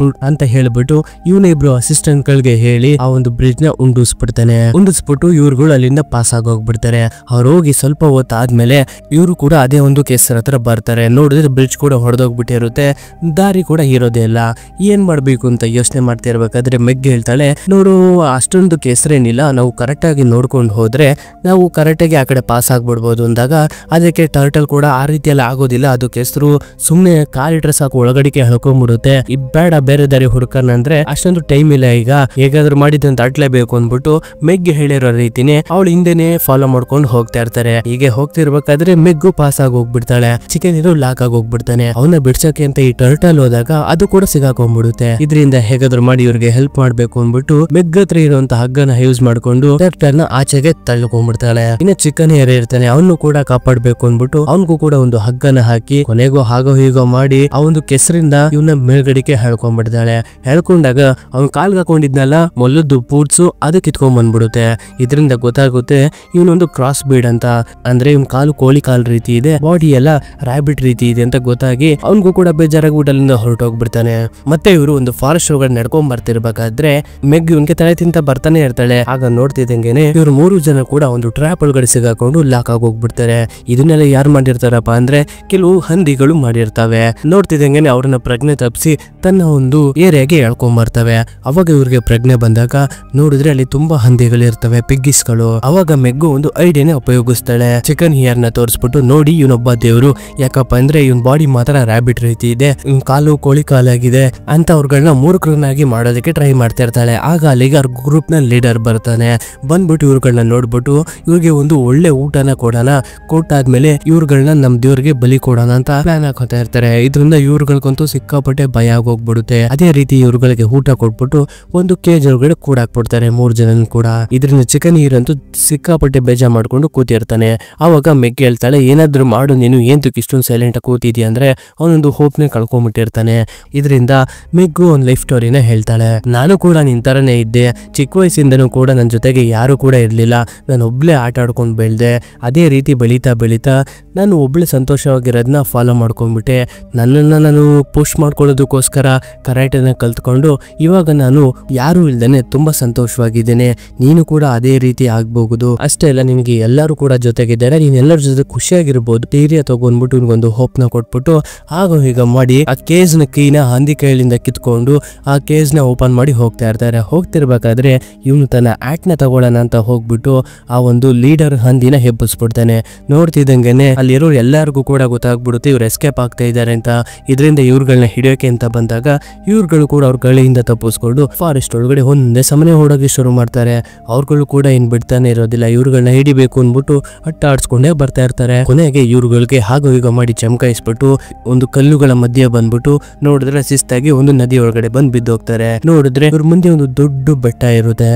ಅಂತ ಹೇಳ್ಬಿಟ್ಟು ಇವನ ಇಬ್ರು ಅಸಿಸ್ಟೆಂಟ್ ಗಳಿಗೆ ಹೇಳಿ ಆ ಒಂದು ಬ್ರಿಡ್ಜ್ ನ ಉಂಡಿಸ್ಬಿಟ್ಟು ಇವ್ರುಗಳು ಅಲ್ಲಿಂದ ಪಾಸ್ ಆಗೋಗ್ಬಿಡ್ತಾರೆ. ಅವ್ರು ಹೋಗಿ ಸ್ವಲ್ಪ ಹೊತ್ತಾದ್ಮೇಲೆ ಇವರು ಕೂಡ ಅದೇ ಒಂದು ಕೆಸರ ಹತ್ರ ಬರ್ತಾರೆ. ನೋಡಿದ್ರೆ ಬ್ರಿಡ್ಜ್ ಕೂಡ ಹೊಡೆದೋಗ್ಬಿಟ್ಟಿರುತ್ತೆ, ದಾರಿ ಕೂಡ ಇರೋದೇ ಇಲ್ಲ. ಏನ್ ಮಾಡ್ಬೇಕು ಅಂತ ಯೋಚನೆ ಮಾಡ್ತಾ ಇರ್ಬೇಕಾದ್ರೆ ಮೆಗ್ ಹೇಳ್ತಾಳೆ ನೋಡು ಅಷ್ಟೊಂದು ಕೆಸರೇನಿಲ್ಲ, ನಾವು ಕರೆಕ್ಟ್ ಆಗಿ ನೋಡ್ಕೊಂಡು ಹೋದ್ರೆ ನಾವು ಕರೆಕ್ಟ್ ಆಗಿ ಆ ಕಡೆ ಪಾಸ್ ಆಗ್ಬಿಡ್ಬೋದು ಅಂದಾಗ ಅದಕ್ಕೆ ಟರ್ಟಲ್ ಕೂಡ ಆ ರೀತಿಯಲ್ಲಿ ಆಗೋದಿಲ್ಲ, ಅದು ಕೆಸರು ಸುಮ್ನೆ ಕಾಲಿಟ್ರೆ ಸಾಕು ಒಳಗಡಿಕೆ ಹೇಳ್ಕೊಂಡ್ಬಿಡುತ್ತೆ, ಬೇಡ ಬೇರೆ ದಾರಿ ಹುಡ್ಕನ್ ಅಂದ್ರೆ ಅಷ್ಟೊಂದು ಟೈಮ್ ಇಲ್ಲ, ಈಗ ಹೇಗಾದ್ರೂ ಮಾಡಿದಂತ ದಾಟ್ಲೇಬೇಕು ಅಂದ್ಬಿಟ್ಟು ಮೆಗ್ ಹೇಳಿರೋ ರೀತಿನೇ ಅವಳು ಹಿಂದೆನೆ ಫಾಲೋ ಮಾಡ್ಕೊಂಡು ಹೋಗ್ತಾ ಇರ್ತಾರೆ. ಹೀಗೆ ಹೋಗ್ತಿರ್ಬೇಕಾದ್ರೆ ಮೆಗ್ಗು ಪಾಸ್ ಆಗಿ ಹೋಗ್ಬಿಡ್ತಾಳೆ. ಚಿಕನ್ ಹೀರೋ ಲಾಕ್ ಆಗಿ ಹೋಗ್ಬಿಡ್ತಾನೆ. ಅವನ್ನ ಬಿಡ್ಸಕ್ಕೆ ಅಂತ ಈ ಟರ್ಟಲ್ ಹೋದಾಗ ಅದು ಕೂಡ ಸಿಗಾಕೊಂಡ್ಬಿಡುತ್ತೆ. ಇದರಿಂದ ಹೇಗಾದ್ರೂ ಮಾಡಿ ಇವ್ರಿಗೆ ಹೆಲ್ಪ್ ಮಾಡ್ಬೇಕು ಅಂದ್ಬಿಟ್ಟು ಮೆಗ್ ಹತ್ರ ಇರುವಂತ ಹಗ್ಗನ ಯೂಸ್ ಮಾಡ್ಕೊಂಡು ಟರ್ಟಲ್ ನ ಆಚೆಗೆ ತಳ್ಕೊಂಡ್ಬಿಡ್ತಾಳೆ. ಇನ್ನ ಚಿಕನ್ ಹೀರೋ ಇರ್ತಾನೆ, ಅವನು ಕೂಡ ಕಾಪಾಡ್ಬೇಕು ಅಂದ್ಬಿಟ್ಟು ಅವನಿಗೂ ಕೂಡ ಒಂದು ಹಗ್ಗನ ಹಾಕಿ ಕೊನೆಗೂ ಹಾಗೋ ಹೀಗೋ ಮಾಡಿ ಆ ಒಂದು ಕೆಸರಿಂದ ಇವನ ಮೇಲ್ಗಡಿಕೆ ಹೇಳ್ಕೊಂಡ್ಬಿಡ್ತಾಳೆ. ಹೇಳ್ಕೊಂಡಾಗ ಅವ್ನ್ ಕಾಲ್ಗೆ ಹಾಕೊಂಡಿದ್ನಲ್ಲ ಮೊಲ್ಲದ್ದು ಪೂಟ್ಸು ಅದು ಕಿತ್ಕೊಂಡ್ ಬಂದ್ಬಿಡುತ್ತೆ. ಇದರಿಂದ ಗೊತ್ತಾಗುತ್ತೆ ಇವನೊಂದು ಕ್ರಾಸ್ ಬೀಡ್ ಅಂತ, ಅಂದ್ರೆ ಇವ್ನ ಕಾಲು ಕೋಳಿ ಕಾಲ್ ರೀತಿ ಇದೆ, ಬಾಡಿ ಎಲ್ಲ ರಾಬಿಟ್ ರೀತಿ ಇದೆ ಅಂತ ಗೊತ್ತಾಗಿ ಅವನ್ಗೂ ಕೂಡ ಬೇಜಾರಾಗಿ ಅಲ್ಲಿಂದ ಹೊರಟೋಗ್ಬಿಡ್ತಾನೆ. ಮತ್ತೆ ಇವರು ಒಂದು ಫಾರೆಸ್ಟ್ ಒಳಗಡೆ ನಡ್ಕೊಂಡ್ ಬರ್ತಿರ್ಬೇಕಾದ್ರೆ ಮೆಗ್ ಇವನ್ಗೆ ತಲೆ ತಿಂತ ಬರ್ತಾನೆ ಇರ್ತಾಳೆ. ಆಗ ನೋಡ್ತಿದ್ದಂಗೆನೆ ಇವ್ರು 3 ಜನ ಕೂಡ ಒಂದು ಟ್ರ್ಯಾಪ್ ಒಳಗಡೆ ಸಿಗಾಕೊಂಡು ಲಾಕ್ ಆಗಿ ಹೋಗ್ಬಿಡ್ತಾರೆ. ಇದನ್ನೆಲ್ಲ ಯಾರು ಮಾಡಿರ್ತಾರಪ್ಪ ಅಂದ್ರೆ ಕೆಲವು ಹಂದಿಗಳು ಮಾಡಿರ್ತವೆ. ನೋಡ್ತಿದ್ದಂಗೆನೆ ಅವ್ರನ್ನ ಪ್ರಜ್ಞೆ ತಪ್ಪಿಸಿ ತನ್ನ ಒಂದು ಏರಿಯಾಗೆ ಎಳ್ಕೊಂಡ್ ಬರ್ತವೆ. ಅವಾಗ ಇವ್ರಿಗೆ ಪ್ರಜ್ಞೆ ಬಂದಾಗ ನೋಡಿದ್ರೆ ಅಲ್ಲಿ ತುಂಬಾ ಹಂದಿಗಳಿರ್ತವೆ, ಪಿಗ್ಗಿಸ್ಗಳು. ಅವಾಗ ಮೆಗ್ಗು ಒಂದು ಐಡಿಯಾನೇ ಉಪಯೋಗಿಸ್ತಾಳೆ. ಚಿಕನ್ ಹಿಯರ್ ನ ತೋರಿಸ್ಬಿಟ್ಟು ನೋಡಿ ಇವನೊಬ್ಬ ದೇವ್ರು, ಯಾಕಪ್ಪ ಅಂದ್ರೆ ಇವನ್ ಬಾಡಿ ಮಾತ್ರ ರಾಬಿಟ್ ರೀತಿ ಇದೆ, ಇವನ್ ಕಾಲು ಕೋಳಿ ಕಾಲಾಗಿದೆ ಅಂತ ಅವ್ರಗಳನ್ನ ಮೂರ್ಖರನ್ನಾಗಿ ಮಾಡೋದಕ್ಕೆ ಟ್ರೈ ಮಾಡ್ತಾ ಇರ್ತಾಳೆ. ಆಗ ಅಲ್ಲಿಗೆ ಅವ್ರ ಗ್ರೂಪ್ ನ ಲೀಡರ್ ಬರ್ತಾನೆ. ಬಂದ್ಬಿಟ್ಟು ಇವ್ರುಗಳನ್ನ ನೋಡ್ಬಿಟ್ಟು ಇವ್ರಿಗೆ ಒಂದು ಒಳ್ಳೆ ಊಟನ ಕೊಡೋಣ, ಕೊಟ್ಟಾದ್ಮೇಲೆ ಇವ್ರುಗಳನ್ನ ನಮ್ ದೇವ್ರಿಗೆ ಬಲಿ ಕೊಡೋಣ ಅಂತ ಪ್ಲಾನ್ ಹಾಕೋತಾ ಇರ್ತಾರೆ. ಇದರಿಂದ ಇವ್ರುಗಳಿಗಂತೂ ಸಿಕ್ಕಾಪಟ್ಟೆ ಭಯ ಆಗೋಗ್ಬಿಡುತ್ತೆ. ಅದೇ ರೀತಿ ಇವ್ರುಗಳಿಗೆ ಊಟ ಕೊಟ್ಬಿಟ್ಟು ಒಂದು ಕೇಜ್ ಒಳಗಡೆ ಕೂಡಾಕ್ಬಿಡ್ತಾರೆ 3 ಜನ ಕೂಡ. ಇದರಿಂದ ಚಿಕನ್ ಹೀರಂತೂ ಸಿಕ್ಕಾಪಟ್ಟೆ ಬೇಜಾರ್ ಮಾಡ್ಕೊಂಡು ಕೂತಿರ್ತಾನೆ. ಅವಾಗ ಮೆಗ್ ಹೇಳ್ತಾಳೆ ಏನಾದ್ರು ಮಾಡು, ನೀನು ಏಂತಕ್ಕೆ ಇಷ್ಟೊಂದು ಸೈಲೆಂಟ್ ಆಗಿ ಕೂತಿದ್ಯಾ ಅಂದ್ರೆ ಅವನೊಂದು ಹೋಪ್ನೆ ಕಳ್ಕೊಂಡ್ಬಿಟ್ಟಿರ್ತಾನೆ. ಇದರಿಂದ ಮೆಗ್ಗು ಒಂದು ಲೈಫ್ ಸ್ಟೋರಿನ ಹೇಳ್ತಾಳೆ. ನಾನು ಕೂಡ ನಿನ್ ತರನೇ ಇದ್ದೆ, ಚಿಕ್ಕ ವಯಸ್ಸಿಂದನೂ ಕೂಡ ನನ್ನ ಜೊತೆಗೆ ಯಾರು ಕೂಡ ಇರ್ಲಿಲ್ಲ, ನಾನು ಒಬ್ಳೆ ಆಟ ಆಡ್ಕೊಂಡು ಬೆಳ್ದೆ. ಅದೇ ರೀತಿ ಬೆಳೀತಾ ನಾನು ಒಬ್ಳೆ ಸಂತೋಷವಾಗಿರೋದನ್ನ ಫಾಲೋ ಮಾಡ್ಕೊಂಡ್ಬಿಟ್ಟೆ. ನನ್ನನ್ನು ನಾನು ಪುಷ್ ಮಾಡ್ಕೊಳ್ಳೋದಕ್ಕೋಸ್ಕರ ಕರಾಟೆನ ಕಲ್ತ್ಕೊಂಡು ಇವಾಗ ನಾನು ಯಾರು ಇಲ್ದೇನೆ ತುಂಬಾ ಸಂತೋಷವಾಗಿದ್ದೇನೆ. ನೀನು ಕೂಡ ಅದೇ ರೀತಿ ಆಗ್ಬಹುದು. ಅಷ್ಟೇ ಅಲ್ಲ, ನಿನ್ಗೆ ಎಲ್ಲರೂ ಕೂಡ ಜೊತೆಗಿದ್ದಾರೆ, ನೀನ್ ಎಲ್ಲರ ಜೊತೆ ಖುಷಿಯಾಗಿರ್ಬೋದು. ಧೈರ್ಯ ತಗೊಂಡ್ಬಿಟ್ಟು ಇವ್ನಿಗೊಂದು ಹೋಪ್ನ ಕೊಟ್ಬಿಟ್ಟು ಆಗ ಈಗ ಮಾಡಿ ಆ ಕೇಜ್ ನ ಕೀನ ಹಂದಿ ಕೈಲಿಂದ ಕಿತ್ಕೊಂಡು ಆ ಕೇಜ್ ನ ಓಪನ್ ಮಾಡಿ ಹೋಗ್ತಾ ಇರ್ತಾರೆ. ಹೋಗ್ತಿರ್ಬೇಕಾದ್ರೆ ಇವನು ತನ್ನ ಆಕ್ಟ್ ನ ತಗೊಳ್ಳೋಣ ಅಂತ ಹೋಗ್ಬಿಟ್ಟು ಆ ಒಂದು ಲೀಡರ್ ಹಂದಿನ ಹೆಬ್ಬಿಸ್ಬಿಡ್ತಾನೆ. ನೋಡ್ತಿದ್ದಂಗೆನೆ ಅಲ್ಲಿರೋ ಎಲ್ಲರಿಗೂ ಕೂಡ ಗೊತ್ತಾಗ್ಬಿಡುತ್ತೆ ಇವ್ರು ಎಸ್ಕೇಪ್ ಆಗ್ತಾ ಇದ್ದಾರೆ ಅಂತ. ಇದರಿಂದ ಇವ್ರುಗಳನ್ನ ಹಿಡಿಯೋಕೆ ಅಂತ ಬಂದಾಗ ಇವ್ರುಗಳು ಕೂಡ ಅವ್ರ ಗಳಿಂದ ತಪ್ಪಿಸ್ಕೊಂಡು ಫಾರೆಸ್ಟ್ ಒಳಗಡೆ ಒಂದೇ ಸಮನೆ ಓಡೋಕೆ ಶುರು ಮಾಡ್ತಾರೆ. ಅವ್ರುಗಳು ಕೂಡ ಏನ್ ಬಿಡ್ತಾನೆ ಇರೋದಿಲ್ಲ, ಇವ್ರುಗಳನ್ನ ಹಿಡಿಬೇಕು ಅಂದ್ಬಿಟ್ಟು ಅಟ್ಟಾಡ್ಸ್ಕೊಂಡೇ ಬರ್ತಾ ಇರ್ತಾರೆ. ಕೊನೆಗೆ ಇವ್ರುಗಳಿಗೆ ಹಾಗೂ ಈಗ ಮಾಡಿ ಚಮಕಾಯಿಸ್ಬಿಟ್ಟು ಒಂದು ಕಲ್ಲುಗಳ ಮಧ್ಯೆ ಬಂದ್ಬಿಟ್ಟು ನೋಡಿದ್ರೆ ಶಿಸ್ತಾಗಿ ಒಂದು ನದಿ ಒಳಗಡೆ ಬಂದ್ ಬಿದ್ದೋಗ್ತಾರೆ. ನೋಡಿದ್ರೆ ಇವ್ರ ಮುಂದೆ ಒಂದು ದೊಡ್ಡ ಬೆಟ್ಟ ಇರುತ್ತೆ.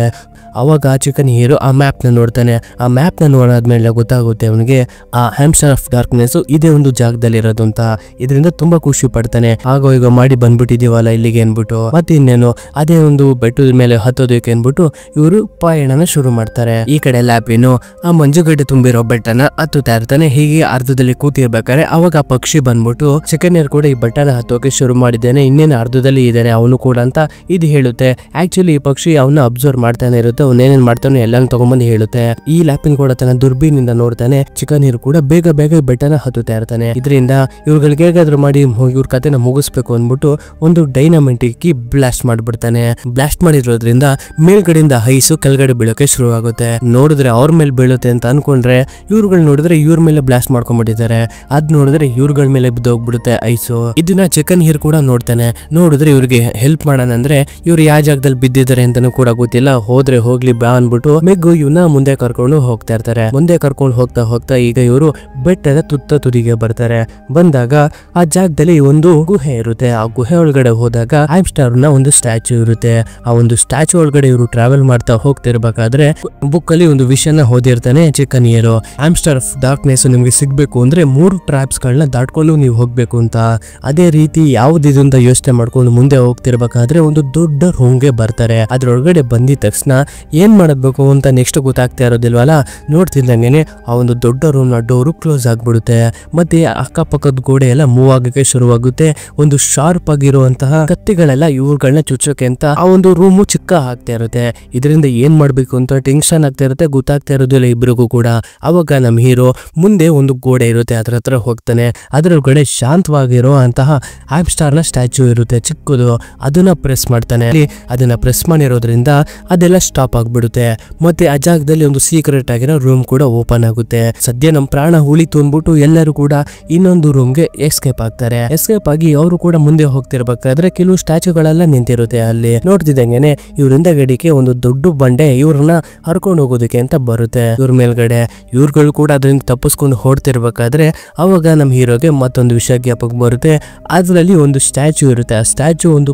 ಅವಾಗ ಚಿಕನ್ ಹೀರೋ ಆ ಮ್ಯಾಪ್ ನ ನೋಡ್ತಾನೆ. ಆ ಮ್ಯಾಪ್ ನ ನೋಡಾದ್ಮೇಲೆ ಗೊತ್ತಾಗುತ್ತೆ ಅವನಿಗೆ ಆ ಹ್ಯಾಮ್ಸ್ಟರ್ ಆಫ್ ಡಾರ್ಕ್ನೆಸ್ ಇದೇ ಒಂದು ಜಾಗದಲ್ಲಿ ಇರೋದು ಅಂತ. ಇದರಿಂದ ತುಂಬಾ ಖುಷಿ ಪಡ್ತಾನೆ. ಆಗ ಈಗ ಮಾಡಿ ಬಂದ್ಬಿಟ್ಟಿದೀವಲ್ಲ ಇಲ್ಲಿಗೆ ಅನ್ಬಿಟ್ಟು. ಮತ್ತೆ ಇನ್ನೇನು ಅದೇ ಒಂದು ಬೆಟ್ಟದ ಮೇಲೆ ಹತ್ತೋದಕ್ಕೆ ಅನ್ಬಿಟ್ಟು ಇವರು ಪಯಣನ ಶುರು ಮಾಡ್ತಾರೆ. ಈ ಕಡೆ ಲ್ಯಾಪಿನು ಆ ಮಂಜುಗಡ್ಡೆ ತುಂಬಿರೋ ಬೆಟ್ಟನ ಹತ್ತುತ್ತಾ ಇರ್ತಾನೆ. ಹೀಗೆ ಅರ್ಧದಲ್ಲಿ ಕೂತಿರ್ಬೇಕಾದ್ರೆ ಅವಾಗ ಆ ಪಕ್ಷಿ ಬಂದ್ಬಿಟ್ಟು ಚಿಕನ್ ಹೀರೋ ಕೂಡ ಈ ಬೆಟ್ಟನ ಹತ್ತೋಕೆ ಶುರು ಮಾಡಿದ್ದೇನೆ, ಇನ್ನೇನು ಅರ್ಧದಲ್ಲಿ ಇದ್ದಾನೆ ಅವನು ಕೂಡ ಅಂತ ಇದು ಹೇಳುತ್ತೆ. ಆಕ್ಚುಲಿ ಈ ಪಕ್ಷಿ ಅವನ್ನ ಅಬ್ಸರ್ವ್ ಮಾಡ್ತಾನೆ ಇರುತ್ತೆ, ಅವನೇನೇನ್ ಮಾಡ್ತಾನೆ ಎಲ್ಲಾನು ತಗೊಂಡ್ಬಂದು ಹೇಳುತ್ತೆ. ಈ ಲ್ಯಾಪಿನ್ ಕೂಡ ತನ್ನ ದುರ್ಬೀನಿಂದ ನೋಡ್ತಾನೆ. ಚಿಕನ್ ಹೀರೋ ಕೂಡ ಬೇಗ ಬೆಟ್ಟನ ಹತ್ತುತ್ತಾ ಇರ್ತಾನೆ. ಇದರಿಂದ ಇವ್ರುಗಳಿಗೆ ಹೇಗಾದ್ರೂ ಮಾಡಿ ಇವ್ರ ಕತೆನ ಮುಗಿಸ್ಬೇಕು ಅಂದ್ಬಿಟ್ಟು ಒಂದು ಡೈನಮೈಟ್ ಬ್ಲಾಸ್ಟ್ ಮಾಡ್ಬಿಡ್ತಾನೆ. ಬ್ಲಾಸ್ಟ್ ಮಾಡಿರೋದ್ರಿಂದ ಮೇಲ್ಗಡೆಯಿಂದ ಐಸು ಕೆಳಗಡೆ ಬೀಳೋಕೆ ಶುರು ಆಗುತ್ತೆ. ನೋಡಿದ್ರೆ ಅವ್ರ ಮೇಲೆ ಬೀಳುತ್ತೆ ಅಂತ ಅನ್ಕೊಂಡ್ರೆ ಇವ್ರುಗಳು ನೋಡಿದ್ರೆ ಇವ್ರ ಮೇಲೆ ಬ್ಲಾಸ್ಟ್ ಮಾಡ್ಕೊಂಡ್ಬಿಟ್ಟಿದ್ದಾರೆ. ಅದ್ ನೋಡಿದ್ರೆ ಇವ್ರುಗಳ ಮೇಲೆ ಬಿದ್ದೋಗ್ಬಿಡುತ್ತೆ ಐಸು. ಇದನ್ನ ಚಿಕನ್ ಹೀರೋ ಕೂಡ ನೋಡ್ತಾನೆ. ನೋಡಿದ್ರೆ ಇವ್ರಿಗೆ ಹೆಲ್ಪ್ ಮಾಡೋಣ ಅಂದ್ರೆ ಇವ್ರು ಯಾವ ಜಾಗದಲ್ಲಿ ಬಿದ್ದಿದ್ದಾರೆ ಅಂತಾನು ಕೂಡ ಗೊತ್ತಿಲ್ಲ. ಹೋದ್ರೆ ಹೋಗ್ಲಿ ಬಾ ಅನ್ಬಿಟ್ಟು ಮೆಗ್ಗು ಇವನ್ನ ಮುಂದೆ ಕರ್ಕೊಂಡು ಹೋಗ್ತಾ ಇರ್ತಾರೆ. ಮುಂದೆ ಕರ್ಕೊಂಡು ಹೋಗ್ತಾ ಹೋಗ್ತಾ ಈಗ ಇವರು ಬೆಟ್ಟದ ತುದಿಗೆ ಬರ್ತಾರೆ. ಬಂದಾಗ ಆ ಜಾಗದಲ್ಲಿ ಒಂದು ಗುಹೆ ಇರುತ್ತೆ. ಆ ಗುಹೆ ಒಳಗಡೆ ಹೋದಾಗ ಹ್ಯಾಮ್ಸ್ಟರ್ ನ ಒಂದು ಸ್ಟ್ಯಾಚು ಇರುತ್ತೆ. ಆ ಒಂದು ಸ್ಟ್ಯಾಚು ಒಳಗಡೆ ಇವರು ಟ್ರಾವೆಲ್ ಮಾಡ್ತಾ ಹೋಗ್ತಿರ್ಬೇಕಾದ್ರೆ ಬುಕ್ ಅಲ್ಲಿ ಒಂದು ವಿಷಯನ ಓದಿರ್ತಾನೆ ಚಿಕನ್ ಹಿಯರೋ. ಹ್ಯಾಮ್ಸ್ಟರ್ ಆಫ್ ಡಾರ್ಕ್ನೆಸ್ ನಿಮ್ಗೆ ಸಿಗ್ಬೇಕು ಅಂದ್ರೆ 3 ಟ್ರಾಪ್ಸ್ ಗಳನ್ನ ದಾಟ್ಕೊಂಡು ನೀವು ಹೋಗ್ಬೇಕು ಅಂತ. ಅದೇ ರೀತಿ ಯಾವ್ದಿದು ಅಂತ ಯೋಚನೆ ಮಾಡ್ಕೊಂಡು ಮುಂದೆ ಹೋಗ್ತಿರ್ಬೇಕಾದ್ರೆ ಒಂದು ದೊಡ್ಡ ರೂಮ್ಗೆ ಬರ್ತಾರೆ. ಅದ್ರೊಳಗಡೆ ಬಂದಿದ ತಕ್ಷಣ ಏನ್ ಮಾಡಬೇಕು ಅಂತ ನೆಕ್ಸ್ಟ್ ಗೊತ್ತಾಗ್ತಾ ಇರೋದಿಲ್ವಲ್ಲ, ನೋಡ್ತಿದ್ದಂಗೆನೆ ಆ ಒಂದು ದೊಡ್ಡ ರೂಮ್ ನ ಡೋರು ಕ್ಲೋಸ್ ಆಗ್ಬಿಡುತ್ತೆ. ಮತ್ತೆ ಅಕ್ಕಪಕ್ಕದ ಗೋಡೆ ಎಲ್ಲ ಮೂವ್ ಆಗಕ್ಕೆ ಶುರುವಾಗುತ್ತೆ. ಒಂದು ಶಾರ್ಪ್ ಆಗಿರುವಂತಹ ಕತ್ತಿಗಳೆಲ್ಲ ಇವ್ರುಗಳನ್ನ ಚುಚ್ಚೋಕೆ ಅಂತ ಆ ಒಂದು ರೂಮು ಚಿಕ್ಕ ಆಗ್ತಾ ಇರುತ್ತೆ. ಇದರಿಂದ ಏನ್ ಮಾಡ್ಬೇಕು ಅಂತ ಟೆನ್ಷನ್ ಆಗ್ತಾ ಇರುತ್ತೆ, ಗೊತ್ತಾಗ್ತಾ ಇರೋದಿಲ್ಲ ಇಬ್ರಿಗೂ ಕೂಡ. ಅವಾಗ ನಮ್ ಹೀರೋ ಮುಂದೆ ಒಂದು ಗೋಡೆ ಇರುತ್ತೆ, ಅದ್ರ ಹತ್ರ ಹೋಗ್ತಾನೆ. ಅದ್ರೊಳಗಡೆ ಶಾಂತವಾಗಿರೋ ಅಂತಹ ಹ್ಯಾಮ್ಸ್ಟರ್ ನ ಸ್ಟ್ಯಾಚು ಇರುತ್ತೆ ಚಿಕ್ಕದು. ಅದನ್ನ ಪ್ರೆಸ್ ಮಾಡ್ತಾನೆ. ಅದನ್ನ ಪ್ರೆಸ್ ಮಾಡಿರೋದ್ರಿಂದ ಅದೆಲ್ಲ ಸ್ಟಾಪ್ ಆಗ್ಬಿಡುತ್ತೆ. ಮತ್ತೆ ಆ ಜಾಗದಲ್ಲಿ ಒಂದು ಸೀಕ್ರೆಟ್ ಆಗಿರೋ ರೂಮ್ ಕೂಡ ಓಪನ್ ಆಗುತ್ತೆ. ಸದ್ಯ ನಮ್ ಪ್ರಾಣ ಉಳಿತು ಅಂದ್ಬಿಟ್ಟು ಎಲ್ಲರೂ ಕೂಡ ಇನ್ನೊಂದು ರೂಮ್ಗೆ ಎಸ್ಕೇಪ್ ಆಗ್ತಾರೆ. ಎಸ್ಕೇಪ್ ಆಗಿ ಅವರು ಕೂಡ ಮುಂದೆ ಹೋಗ್ತಿರ್ಬೇಕಾದ್ರೆ ಕೆಲವು ಸ್ಟ್ಯಾಚುಗಳೆಲ್ಲ ನಿಂತಿರುತ್ತೆ. ಅಲ್ಲಿ ನೋಡ್ತಿದ್ದಂಗೆನೆ ಇವರಿಂದ ಗಡಿಗೆ ಒಂದು ದೊಡ್ಡ ಬಂಡೆ ಇವ್ರನ್ನ ಹರ್ಕೊಂಡು ಹೋಗೋದಕ್ಕೆ ಅಂತ ಬರುತ್ತೆ. ಇವ್ರ ಮೇಲ್ಗಡೆ ಇವ್ರುಗಳು ಕೂಡ ಅದರಿಂದ ತಪ್ಪಿಸ್ಕೊಂಡು ಹೊಡ್ತಿರ್ಬೇಕಾದ್ರೆ ಅವಾಗ ನಮ್ ಹೀರೋಗೆ ಮತ್ತೊಂದು ವಿಷಯ ಜ್ಞಾಪಕ ಬರುತ್ತೆ. ಅದ್ರಲ್ಲಿ ಒಂದು ಸ್ಟ್ಯಾಚು ಇರುತ್ತೆ. ಆ ಸ್ಟ್ಯಾಚು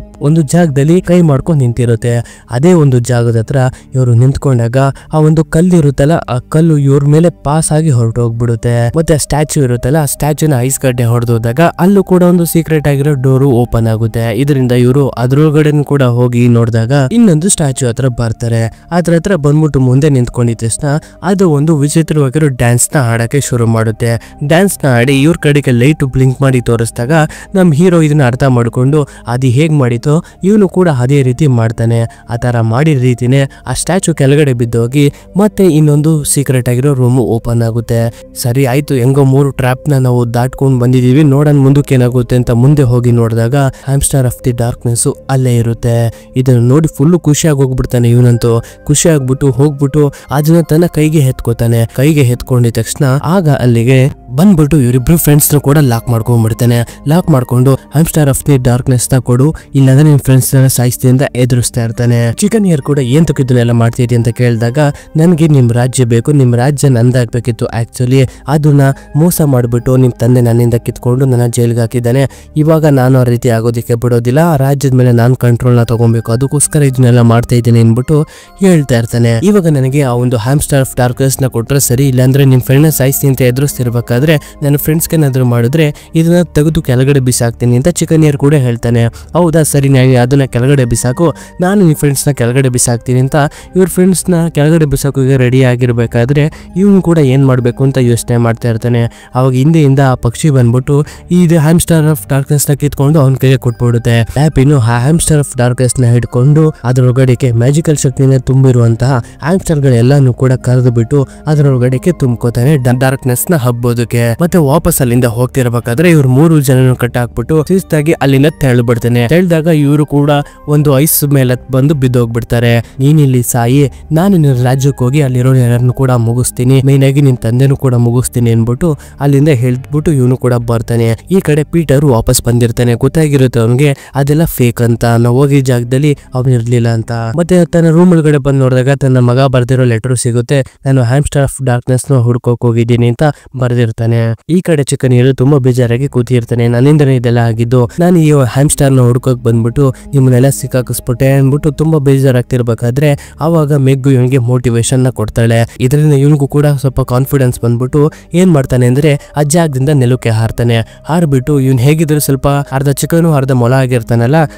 ಒಂದು ಜಾಗದಲ್ಲಿ ಕೈ ಮಾಡ್ಕೊಂಡು ನಿಂತಿರುತ್ತೆ. ಅದೇ ಒಂದು ಜಾಗದ ಹತ್ರ ಇವರು ನಿಂತ್ಕೊಂಡಾಗ ಆ ಒಂದು ಕಲ್ಲು ಇರುತ್ತಲ್ಲ, ಆ ಕಲ್ಲು ಇವ್ರ ಮೇಲೆ ಪಾಸ್ ಆಗಿ ಹೊರಟೋಗ್ಬಿಡುತ್ತೆ. ಮತ್ತೆ ಆ ಸ್ಟ್ಯಾಚು ಇರುತ್ತಲ್ಲ, ಆ ಸ್ಟ್ಯಾಚುನ ಐಸ್ ಗಡ್ಡೆ ಹೊಡೆದೋದಾಗ ಅಲ್ಲೂ ಕೂಡ ಒಂದು ಸೀಕ್ರೆಟ್ ಆಗಿರೋ ಡೋರು ಓಪನ್ ಆಗುತ್ತೆ. ಇದರಿಂದ ಇವರು ಅದ್ರೊಳಗಡೆ ಕೂಡ ಹೋಗಿ ನೋಡಿದಾಗ ಇನ್ನೊಂದು ಸ್ಟ್ಯಾಚು ಹತ್ರ ಬರ್ತಾರೆ. ಅದ್ರ ಹತ್ರ ಬಂದ್ಬಿಟ್ಟು ಮುಂದೆ ನಿಂತ್ಕೊಂಡಿದ ತಕ್ಷಣ ಅದು ಒಂದು ವಿಚಿತ್ರವಾಗಿರೋ ಡ್ಯಾನ್ಸ್ ನ ಆಡಕ್ಕೆ ಶುರು ಮಾಡುತ್ತೆ. ಡ್ಯಾನ್ಸ್ ನ ಆಡಿ ಇವ್ರ ಕಡೆಗೆ ಲೈಟ್ ಬ್ಲಿಂಕ್ ಮಾಡಿ ತೋರಿಸಿದಾಗ ನಮ್ ಹೀರೋ ಇದನ್ನ ಅರ್ಥ ಮಾಡ್ಕೊಂಡು ಅದು ಹೇಗ್ ಮಾಡಿತೋ ಇವನು ಕೂಡ ಅದೇ ರೀತಿ ಮಾಡ್ತಾನೆ. ಆ ತರ ಮಾಡಿದ ರೀತಿನೇ ಆ ಸ್ಟ್ಯಾಚು ಕೆಳಗಡೆ ಬಿದ್ದೋಗಿ ಮತ್ತೆ ಇನ್ನೊಂದು ಸೀಕ್ರೆಟ್ ಆಗಿರೋ ರೂಮ್ ಓಪನ್ ಆಗುತ್ತೆ. ಸರಿ ಆಯ್ತು, ಹೆಂಗೋ 3 ಟ್ರಾಪ್ ನ ನಾವು ದಾಟ್ಕೊಂಡು ಬಂದಿದೀವಿ, ನೋಡೋಣ ಮುಂದಕ್ಕೆ ಏನಾಗುತ್ತೆ ಅಂತ ಮುಂದೆ ಹೋಗಿ ನೋಡಿದಾಗ ಹ್ಯಾಮ್ಸ್ಟರ್ ಆಫ್ ದಿ ಡಾರ್ಕ್ನೆಸ್ ಅಲ್ಲೇ ಇರುತ್ತೆ. ಇದನ್ನು ನೋಡಿ ಫುಲ್ ಖುಷಿಯಾಗಿ ಹೋಗ್ಬಿಡ್ತಾನೆ. ಇವನಂತೂ ಖುಷಿ ಆಗ್ಬಿಟ್ಟು ಹೋಗ್ಬಿಟ್ಟು ಅದನ್ನ ತನ್ನ ಕೈಗೆ ಎತ್ಕೋತಾನೆ. ಕೈಗೆ ಎತ್ಕೊಂಡಿದ ತಕ್ಷಣ ಆಗ ಅಲ್ಲಿಗೆ ಬಂದ್ಬಿಟ್ಟು ಇವರಿಬ್ರು ಫ್ರೆಂಡ್ಸ್ ನ ಕೂಡ ಲಾಕ್ ಮಾಡ್ಕೊಂಡ್ಬಿಡ್ತಾನೆ. ಲಾಕ್ ಮಾಡ್ಕೊಂಡು ಹ್ಯಾಮ್ಸ್ಟರ್ ಆಫ್ ದಿ ಡಾರ್ಕ್ನೆಸ್ ನ ಕೊಡು, ಇಲ್ಲಾಂದ್ರೆ ನಿಮ್ ಫ್ರೆಂಡ್ಸ್ ನ ಸಾಯಿಸ್ತಿ ಅಂತ ಎದುರಿಸ್ತಾ ಇರ್ತಾನೆ. ಚಿಕನ್ ಹಿಯರ್ ಕೂಡ ಏನ್ ಇದನ್ನೆಲ್ಲ ಮಾಡ್ತಿದ್ರಿ ಅಂತ ಕೇಳಿದಾಗ ನನ್ಗೆ ನಿಮ್ ರಾಜ್ಯ ಬೇಕು, ನಿಮ್ ರಾಜ್ಯ ನಂದಾಗ್ಬೇಕಿತ್ತು. ಆಕ್ಚುಲಿ ಅದನ್ನ ಮೋಸ ಮಾಡ್ಬಿಟ್ಟು ನಿಮ್ ತಂದೆ ನನ್ನಿಂದ ಕಿತ್ಕೊಂಡು ನನ್ನ ಜೈಲ್ಗೆ ಹಾಕಿದ್ದಾನೆ. ಇವಾಗ ನಾನು ಆ ರೀತಿ ಆಗೋದಿಕ್ಕೆ ಬಿಡೋದಿಲ್ಲ, ಆ ರಾಜ್ಯದ ಮೇಲೆ ನಾನು ಕಂಟ್ರೋಲ್ ನ ತಗೊಬೇಕು, ಅದಕ್ಕೋಸ್ಕರ ಇದನ್ನೆಲ್ಲ ಮಾಡ್ತಾ ಇದ್ದೀನಿ ಅನ್ಬಿಟ್ಟು ಹೇಳ್ತಾ ಇರ್ತಾನೆ. ಇವಾಗ ನನಗೆ ಆ ಒಂದು ಹ್ಯಾಮ್ಸ್ಟರ್ ಆಫ್ ಡಾರ್ಕ್ನೆಸ್ ನ ಕೊಟ್ರೆ ಸರಿ, ಇಲ್ಲಾಂದ್ರೆ ನಿಮ್ ಫ್ರೆಂಡ್ ನ ಸಾಯಿಸ್ತೀನಿ ಅಂತ ಎದುರಿಸ್ತಿರ್ಬೇಕಾದ್ರೆ ನನ್ನ ಫ್ರೆಂಡ್ಸ್ಗೆ ಏನಾದ್ರು ಮಾಡಿದ್ರೆ ಇದನ್ನ ತೆಗೆದು ಕೆಳಗಡೆ ಬಿಸಾಕ್ತೀನಿ ಅಂತ ಚಿಕನ್ ಹಿಯರ್ ಕೂಡ ಹೇಳ್ತಾನೆ. ಹೌದಾ ಸರಿ, ನಾನು ಅದನ್ನ ಕೆಳಗಡೆ ಬಿಸಾಕು, ನಾನು ನಿಮ್ ಫ್ರೆಂಡ್ಸ್ ನ ಕೆಳಗಡೆ ಬಿಸಾಕ್ತೀನಿ ಅಂತ ಇವ್ರ ಫ್ರೆಂಡ್ಸ್ ನ ಕೆಳಗಡೆ ಬಿಸಾಕೋಕೆ ರೆಡಿ ಆಗಿರ್ಬೇಕಾದ್ರೆ ಇವನು ಕೂಡ ಏನ್ ಮಾಡ್ಬೇಕು ಅಂತ ಯೋಚನೆ ಮಾಡ್ತಾ ಇರ್ತಾನೆ. ಅವಾಗ ಹಿಂದೆಯಿಂದ ಆ ಪಕ್ಷಿ ಬಂದ್ಬಿಟ್ಟು ಇದು ಹ್ಯಾಮ್ಸ್ಟರ್ ಆಫ್ ಡಾರ್ಕ್ನೆಸ್ ನ ಕಿತ್ಕೊಂಡು ಅವನ ಕೈಗೆ ಕೊಟ್ಬಿಡುತ್ತೆ. ಲ್ಯಾಪಿನು ಆ ಹ್ಯಾಮ್ಸ್ಟರ್ ಆಫ್ ಡಾರ್ಕ್ನೆಸ್ ನ ಹಿಡ್ಕೊಂಡು ಅದರೊಳಗಡೆಗೆ ಮ್ಯಾಜಿಕಲ್ ಶಕ್ತಿನ ತುಂಬಿರುವಂತಹ ಹ್ಯಾಮ್ಸ್ಟರ್ ಗಳೆಲ್ಲಾನು ಕೂಡ ಕರೆದು ಬಿಟ್ಟು ಅದರೊಳಗಡೆಗೆ ತುಂಬ್ಕೋತಾನೆ ಡಾರ್ಕ್ನೆಸ್ ನ ಹಬ್ಬೋದಕ್ಕೆ. ಮತ್ತೆ ವಾಪಸ್ ಅಲ್ಲಿಂದ ಹೋಗ್ತಿರ್ಬೇಕಾದ್ರೆ ಇವ್ರು 3 ಜನನು ಕಟ್ಟಾಕ್ಬಿಟ್ಟು ಶಿಸ್ತಾಗಿ ಅಲ್ಲಿಂದ ತೆಳ್ಬಿಡ್ತಾನೆ. ತೆಳ್ದಾಗ ಇವರು ಕೂಡ ಒಂದು ಐಸ್ ಮೇಲೆ ಬಂದು ಬಿದ್ದೋಗ್ಬಿಡ್ತಾರೆ. ನೀನಿಲ್ಲಿ ಸಾಯಿ, ನಾನು ನಿನ್ನ ರಾಜ್ಯಕ್ಕೆ ಹೋಗಿ ಅಲ್ಲಿರೋ ಎಲ್ಲರನ್ನು ಕೂಡ ಮುಗಿಸ್ತೀನಿ, ಮೇನ್ ಆಗಿ ನಿನ್ ತಂದೆನೂ ಕೂಡ ಮುಗಿಸ್ತೀನಿ ಅನ್ಬಿಟ್ಟು ಅಲ್ಲಿಂದ ಹೇಳ್ಬಿಟ್ಟು ಇವನು ಕೂಡ ಬರ್ತಾನೆ. ಈ ಕಡೆ ಪೀಟರ್ ವಾಪಸ್ ಬಂದಿರ್ತಾನೆ. ಗೊತ್ತಾಗಿರುತ್ತೆ ಅವನಿಗೆ ಅದೆಲ್ಲ ಫೇಕ್ ಅಂತ, ನಾವು ಹೋಗಿ ಜಾಗದಲ್ಲಿ ಅವನು ಇರ್ಲಿಲ್ಲ ಅಂತ. ಮತ್ತೆ ತನ್ನ ರೂಮ್ ಒಳಗಡೆ ಬಂದು ನೋಡಿದಾಗ ತನ್ನ ಮಗ ಬರ್ದಿರೋ ಲೆಟರ್ ಸಿಗುತ್ತೆ. ನಾನು ಹ್ಯಾಮ್ಸ್ಟರ್ ಆಫ್ ಡಾರ್ಕ್ನೆಸ್ ನ ಹುಡ್ಕೋಕ್ ಹೋಗಿದ್ದೀನಿ ಅಂತ ಬರ್ದಿರ್ತಾನೆ. ಈ ಕಡೆ ಚಿಕನ್ ಹಿಯರ್ ತುಂಬಾ ಬೇಜಾರಾಗಿ ಕೂತಿರ್ತಾನೆ. ನನ್ನಿಂದನೇ ಇದೆಲ್ಲ ಆಗಿದ್ದು, ನಾನು ಈ ಹ್ಯಾಮ್ಸ್ಟರ್ ನ ಹುಡ್ಕೋಕ್ ಬಂದ್ಬಿಟ್ಟು ನಿಮ್ಮನ್ನೆಲ್ಲ ಸಿಕ್ಕಾಕಿಸ್ಬಿಟ್ಟೆ ಅನ್ಬಿಟ್ಟು ತುಂಬಾ ಬೇಜಾರಾಗ್ತಿರ್ಬೇಕಾದ್ರೆ ಅವಾಗ ಮೆಗ್ಗು ಇವನಿಗೆ ಮೋಟಿವೇಶನ್ ನ ಕೊಡ್ತಾಳೆ. ಇದರಿಂದ ಇವನಿಗೂ ಕೂಡ ಸ್ವಲ್ಪ ಕಾನ್ಫಿಡೆನ್ಸ್ ಬಂದ್ಬಿಟ್ಟು ಏನ್ ಮಾಡ್ತಾನೆ ಅಂದ್ರೆ ಆ ಜಾಗದಿಂದ ನೆಲಕ್ಕೆ ಹಾರ್ತಾನೆ. ಹಾರ್ಬಿಟ್ಟು ಇವನ್ ಹೇಗಿದ್ರು ಸ್ವಲ್ಪ ಅರ್ಧ ಚಿಕನು ಅರ್ಧ ಮೊಲ ಆಗಿರ್ತಾನಲ್ಲ,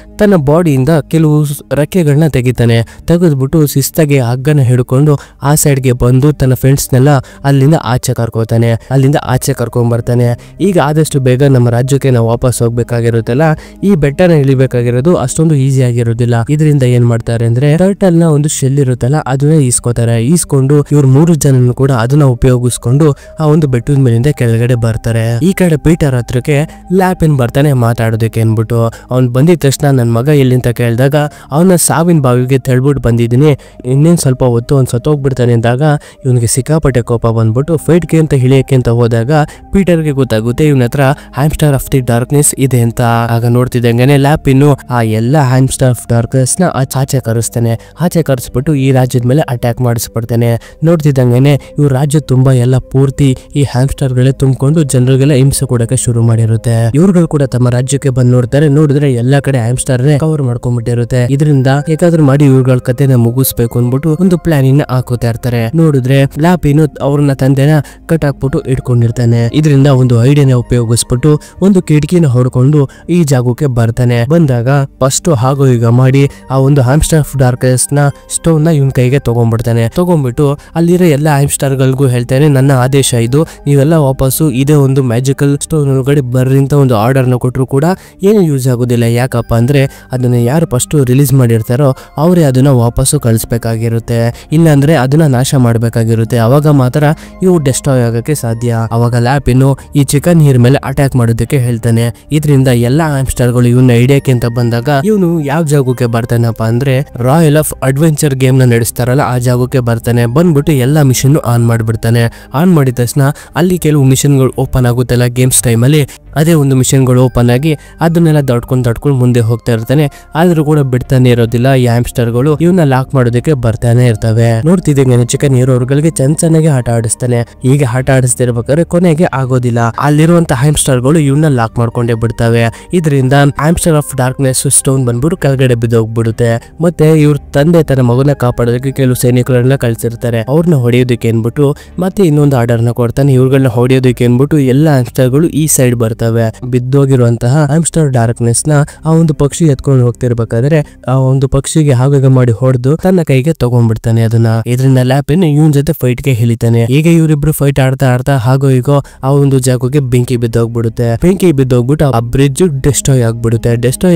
ತನ್ನ ಬಾಡಿಯಿಂದ ಕೆಲವು ರೆಕ್ಕೆಗಳನ್ನ ತೆಗಿತಾನೆ. ತೆಗೆದ್ಬಿಟ್ಟು ಶಿಸ್ತಾಗಿ ಹಗ್ಗನ ಹಿಡ್ಕೊಂಡು ಆ ಸೈಡ್ಗೆ ಬಂದು ತನ್ನ ಫ್ರೆಂಡ್ಸ್ನೆಲ್ಲ ಅಲ್ಲಿಂದ ಆಚೆ ಕರ್ಕೋತಾನೆ. ಅಲ್ಲಿಂದ ಆಚೆ ಕರ್ಕೊಂಡ್ ಬರ್ತಾನೆ. ಈಗ ಆದಷ್ಟು ಬೇಗ ನಮ್ಮ ರಾಜ್ಯಕ್ಕೆ ನಾವು ವಾಪಸ್ ಹೋಗ್ಬೇಕಾಗಿರುತ್ತಲ್ಲ, ಈ ಬೆಟ್ಟನ ಇಳಿಬೇಕಾಗಿರೋದು ಅಷ್ಟೊಂದು ಈಸಿ ಆಗಿರೋದಿಲ್ಲ. ಇದರಿಂದ ಏನ್ ಮಾಡ್ತಾರೆ ಅಂದ್ರೆ ಟರ್ಟಲ್ ನ ಒಂದು ಶೆಲ್ ಇರುತ್ತಲ್ಲ ಅದನ್ನ ಈಸ್ಕೋತಾರೆ. ಈಸ್ಕೊಂಡು ಇವ್ರು 3 ಜನನು ಕೂಡ ಅದನ್ನ ಉಪಯೋಗಿಸ್ಕೊಂಡು ಆ ಒಂದು ಬೆಟ್ಟದ ಮೇಲಿಂದ ಕೆಳಗಡೆ ಬರ್ತಾರೆ. ಈ ಕಡೆ ಪೀಟರ್ ಹತ್ರಕ್ಕೆ ಲ್ಯಾಪಿನ್ ಬರ್ತಾನೆ ಮಾತಾಡೋದಕ್ಕೆ ಅನ್ಬಿಟ್ಟು. ಅವ್ನ್ ಬಂದಿದ ತಕ್ಷಣ ನನ್ ಮಗ ಎಲ್ಲಿ ಅಂತ ಕೇಳಿದಾಗ ಅವನ ಸಾವಿನ ಬಾವಿಗೆ ತೆಳ್ಬಿಟ್ಟು ಬಂದಿದ್ದೀನಿ, ಇನ್ನೇನ್ ಸ್ವಲ್ಪ ಹೊತ್ತು ಅವ್ನು ಸತ್ತೋಗ್ಬಿಡ್ತಾನೆ ಅಂದಾಗ ಇವನಿಗೆ ಸಿಕ್ಕಾಪಟ್ಟೆ ಕೋಪ ಬಂದ್ಬಿಟ್ಟು ಫೈಟ್ಗೆ ಅಂತ ಹಿಳಿಯಕ್ಕೆ ಅಂತ ಹೋದಾಗ ಪೀಟರ್ಗೆ ಗೊತ್ತಾಗುತ್ತೆ ಇವನ ಹತ್ರ ಹ್ಯಾಮ್ಸ್ಟರ್ ಆಫ್ ದಿ ಡಾರ್ಕ್ನೆಸ್ ಇದೆ ಅಂತ. ಆಗ ನೋಡ್ತಿದ್ದಂಗೆ ಲ್ಯಾಪಿನ್ನು ಆ ಎಲ್ಲ ಹ್ಯಾಮ್ಸ್ಟರ್ ಆಫ್ ಡಾರ್ಕ್ನೆಸ್ ನ ಆಚೆ ಕರೆಸ್ತಾನೆ. ಆಚೆ ಕರೆಸ್ಬಿಟ್ಟು ಈ ರಾಜ್ಯದ ಮೇಲೆ ಅಟ್ಯಾಕ್ ಅಟ್ಯಾಕ್ ಮಾಡಿಸ್ಬಿಡ್ತಾನೆ. ನೋಡ್ತಿದ್ದಂಗೆನೆ ಇವ್ರ ರಾಜ್ಯ ತುಂಬಾ ಎಲ್ಲ ಪೂರ್ತಿ ಈ ಹ್ಯಾಮ್ಸ್ಟರ್ ಗಳೇ ತುಂಬಿಕೊಂಡು ಜನರಿಗೆಲ್ಲ ಹಿಂಸೆ ಕೊಡಕ್ಕೆ ಶುರು ಮಾಡಿರುತ್ತೆ. ಇವ್ರುಗಳು ಕೂಡ ತಮ್ಮ ರಾಜ್ಯಕ್ಕೆ ಬಂದು ನೋಡಿದ್ರೆ ಎಲ್ಲಾ ಕಡೆ ಹ್ಯಾಮ್ಸ್ಟರ್ ಕವರ್ ಮಾಡ್ಕೊಂಡ್ಬಿಟ್ಟಿರುತ್ತೆ. ಇದರಿಂದ ಹೇಗಾದ್ರೂ ಮಾಡಿ ಇವ್ರುಗಳ ಕಥೆನ ಮುಗಿಸ್ಬೇಕು ಅಂದ್ಬಿಟ್ಟು ಒಂದು ಪ್ಲಾನ್ ಇನ್ನ ಹಾಕೋತಾ ಇರ್ತಾರೆ. ನೋಡಿದ್ರೆ ಲ್ಯಾಪಿನು ಅವ್ರನ್ನ ತಂದೆನ ಕಟ್ ಹಾಕ್ಬಿಟ್ಟು ಇಟ್ಕೊಂಡಿರ್ತಾನೆ. ಇದರಿಂದ ಒಂದು ಐಡಿಯಾನ ಉಪಯೋಗಿಸ್ಬಿಟ್ಟು ಒಂದು ಕಿಟಕಿನ ಹೊಡ್ಕೊಂಡು ಈ ಜಾಗಕ್ಕೆ ಬರ್ತಾನೆ. ಬಂದಾಗ ಫಸ್ಟ್ ಹಾಗೂ ಈಗ ಮಾಡಿ ಆ ಒಂದು ಹ್ಯಾಮ್ಸ್ಟರ್ ಆಫ್ ಡಾರ್ಕ್ನೆಸ್ ನ ಸ್ಟೋನ್ ನ ಇವನ್ ಕೈಗೆ ತಗೊಂಡ್ಬಿಟ್ಟು ಅಲ್ಲಿರೋ ಎಲ್ಲ ಹ್ಯಾಮ್ಸ್ಟರ್ ಗಳಿಗೂ ಹೇಳ್ತಾನೆ, ನನ್ನ ಆದೇಶ ಇದು, ನೀವೆಲ್ಲ ವಾಪಸ್ಸು ಇದೇ ಒಂದು ಮ್ಯಾಜಿಕಲ್ ಸ್ಟೋನ್ ಒಳಗಡೆ ಬರ್ರಿ ಅಂತ ಒಂದು ಆರ್ಡರ್ ನ ಕೊಟ್ಟರು ಕೂಡ ಏನು ಯೂಸ್ ಆಗೋದಿಲ್ಲ. ಯಾಕಪ್ಪ ಅಂದ್ರೆ ಅದನ್ನ ಯಾರು ಫಸ್ಟ್ ರಿಲೀಸ್ ಮಾಡಿರ್ತಾರೋ ಅವರೇ ಅದನ್ನ ವಾಪಸ್ಸು ಕಳಿಸ್ಬೇಕಾಗಿರುತ್ತೆ, ಇಲ್ಲಾಂದ್ರೆ ಅದನ್ನ ನಾಶ ಮಾಡ್ಬೇಕಾಗಿರುತ್ತೆ. ಅವಾಗ ಮಾತ್ರ ಇವು ಡೆಸ್ಟ್ರಾಯ್ ಆಗಕ್ಕೆ ಸಾಧ್ಯ. ಅವಾಗ ಲ್ಯಾಪಿನು ಈ ಚಿಕನ್ ನೀರ್ ಮೇಲೆ ಅಟ್ಯಾಕ್ ಮಾಡೋದಕ್ಕೆ ಹೇಳ್ತಾನೆ. ಇದರಿಂದ ಎಲ್ಲಾ ಹ್ಯಾಮ್ಸ್ಟರ್ ಗಳು ಇವನ್ನ ಹಿಡಿಯಕ್ಕೆ ಅಂತ ಬಂದಾಗ ಇವನು ಯಾವ ಜಾಗಕ್ಕೆ ಬರ್ತಾನಪ್ಪ ಅಂದ್ರೆ ರಾಯಲ್ ಆಫ್ ಅಡ್ವೆಂಚರ್ ಗೇಮ್ ನ ನಡೆಸ್ತಾರಲ್ಲ ಆ ಜಾಗಕ್ಕೆ ಬರ್ತಾನೆ. ಬಂದ್ಬಿಟ್ಟು ಎಲ್ಲಾ ಮಿಷನ್ ಆನ್ ಮಾಡ್ಬಿಡ್ತಾನೆ. ಆನ್ ಮಾಡಿದ ತಕ್ಷಣ ಅಲ್ಲಿ ಕೆಲವು ಮಿಷನ್ಗಳು ಓಪನ್ ಆಗುತ್ತಲ್ಲ ಗೇಮ್ಸ್ ಟೈಮಲ್ಲಿ, ಅದೇ ಒಂದು ಮಿಷನ್ಗಳು ಓಪನ್ ಆಗಿ ಅದನ್ನೆಲ್ಲ ದಡ್ಕೊಂಡು ಮುಂದೆ ಹೋಗ್ತಾ ಇರ್ತಾನೆ. ಆದ್ರೂ ಕೂಡ ಬಿಡ್ತಾನೆ ಇರೋದಿಲ್ಲ. ಈ ಹ್ಯಾಮ್ಸ್ಟರ್ಗಳು ಇವನ್ನ ಲಾಕ್ ಮಾಡೋದಕ್ಕೆ ಬರ್ತಾನೆ ಇರ್ತವೆ. ನೋಡ್ತಿದ್ದಂಗೆ ಚಿಕನ್ ಹೀರೋಗಳಿಗೆ ಚೆನ್ನಾಗಿ ಆಟ ಆಡಿಸ್ತಾನೆ. ಹೀಗೆ ಆಟ ಆಡಿಸ್ತಿರ್ಬೇಕಾದ್ರೆ ಕೊನೆಗೆ ಆಗೋದಿಲ್ಲ, ಅಲ್ಲಿರುವಂತ ಹ್ಯಾಮ್ಸ್ಟರ್ಗಳು ಇವನ್ನ ಲಾಕ್ ಮಾಡ್ಕೊಂಡೇ ಬಿಡ್ತವೆ. ಇದರಿಂದ ಹ್ಯಾಮ್ಸ್ಟರ್ ಆಫ್ ಡಾರ್ಕ್ನೆಸ್ ಸ್ಟೋನ್ ಬಂದ್ಬಿಟ್ಟು ಕೆಳಗಡೆ ಬಿದ್ದೋಗ್ಬಿಡುತ್ತೆ. ಮತ್ತೆ ಇವ್ರ ತಂದೆ ತನ್ನ ಮಗನ ಕಾಪಾಡೋದಕ್ಕೆ ಕೆಲವು ಸೈನಿಕರನ್ನ ಕಳ್ಸಿರ್ತಾರೆ. ಅವ್ರನ್ನ ಹೊಡೆಯೋದಕ್ಕೆ ಅನ್ಬಿಟ್ಟು ಮತ್ತೆ ಇನ್ನೊಂದು ಆರ್ಡರ್ ನ ಕೊಡ್ತಾನೆ. ಇವ್ರುಗಳನ್ನ ಹೊಡೆಯೋದಕ್ಕೆ ಅನ್ಬಿಟ್ಟು ಎಲ್ಲ ಹ್ಯಾಮ್ಸ್ಟರ್ಗಳು ಈ ಸೈಡ್ ಬರ್ತವೆ. ಬಿದ್ದೋಗಿರುವಂತಹ ಹ್ಯಾಮ್ಸ್ಟರ್ ಡಾರ್ಕ್ನೆಸ್ ನ ಆ ಒಂದು ಪಕ್ಷಿ ಎತ್ಕೊಂಡು ಹೋಗ್ತಿರ್ಬೇಕಾದ್ರೆ ಆ ಒಂದು ಪಕ್ಷಿಗೆ ಹಾಗ ಮಾಡಿ ಹೊಡೆದು ತನ್ನ ಕೈಗೆ ತಗೊಂಡ್ಬಿಡ್ತಾನೆ ಅದನ್ನ. ಇದರಿಂದ ಲ್ಯಾಪಿನ್ ಇವನ್ ಜೊತೆ ಫೈಟ್ ಗೆ ಹಿಳಿತಾನೆ. ಈಗ ಇವರಿಬ್ರು ಫೈಟ್ ಆಡ್ತಾ ಹಾಗೋ ಈಗೋ ಆ ಒಂದು ಜಾಗಕ್ಕೆ ಬೆಂಕಿ ಬಿದ್ದೋಗ್ಬಿಡುತ್ತೆ. ಬೆಂಕಿ ಬಿದ್ದೋಗ್ಬಿಟ್ಟು ಆ ಬ್ರಿಡ್ಜ್ ಡೆಸ್ಟ್ರಾಯ್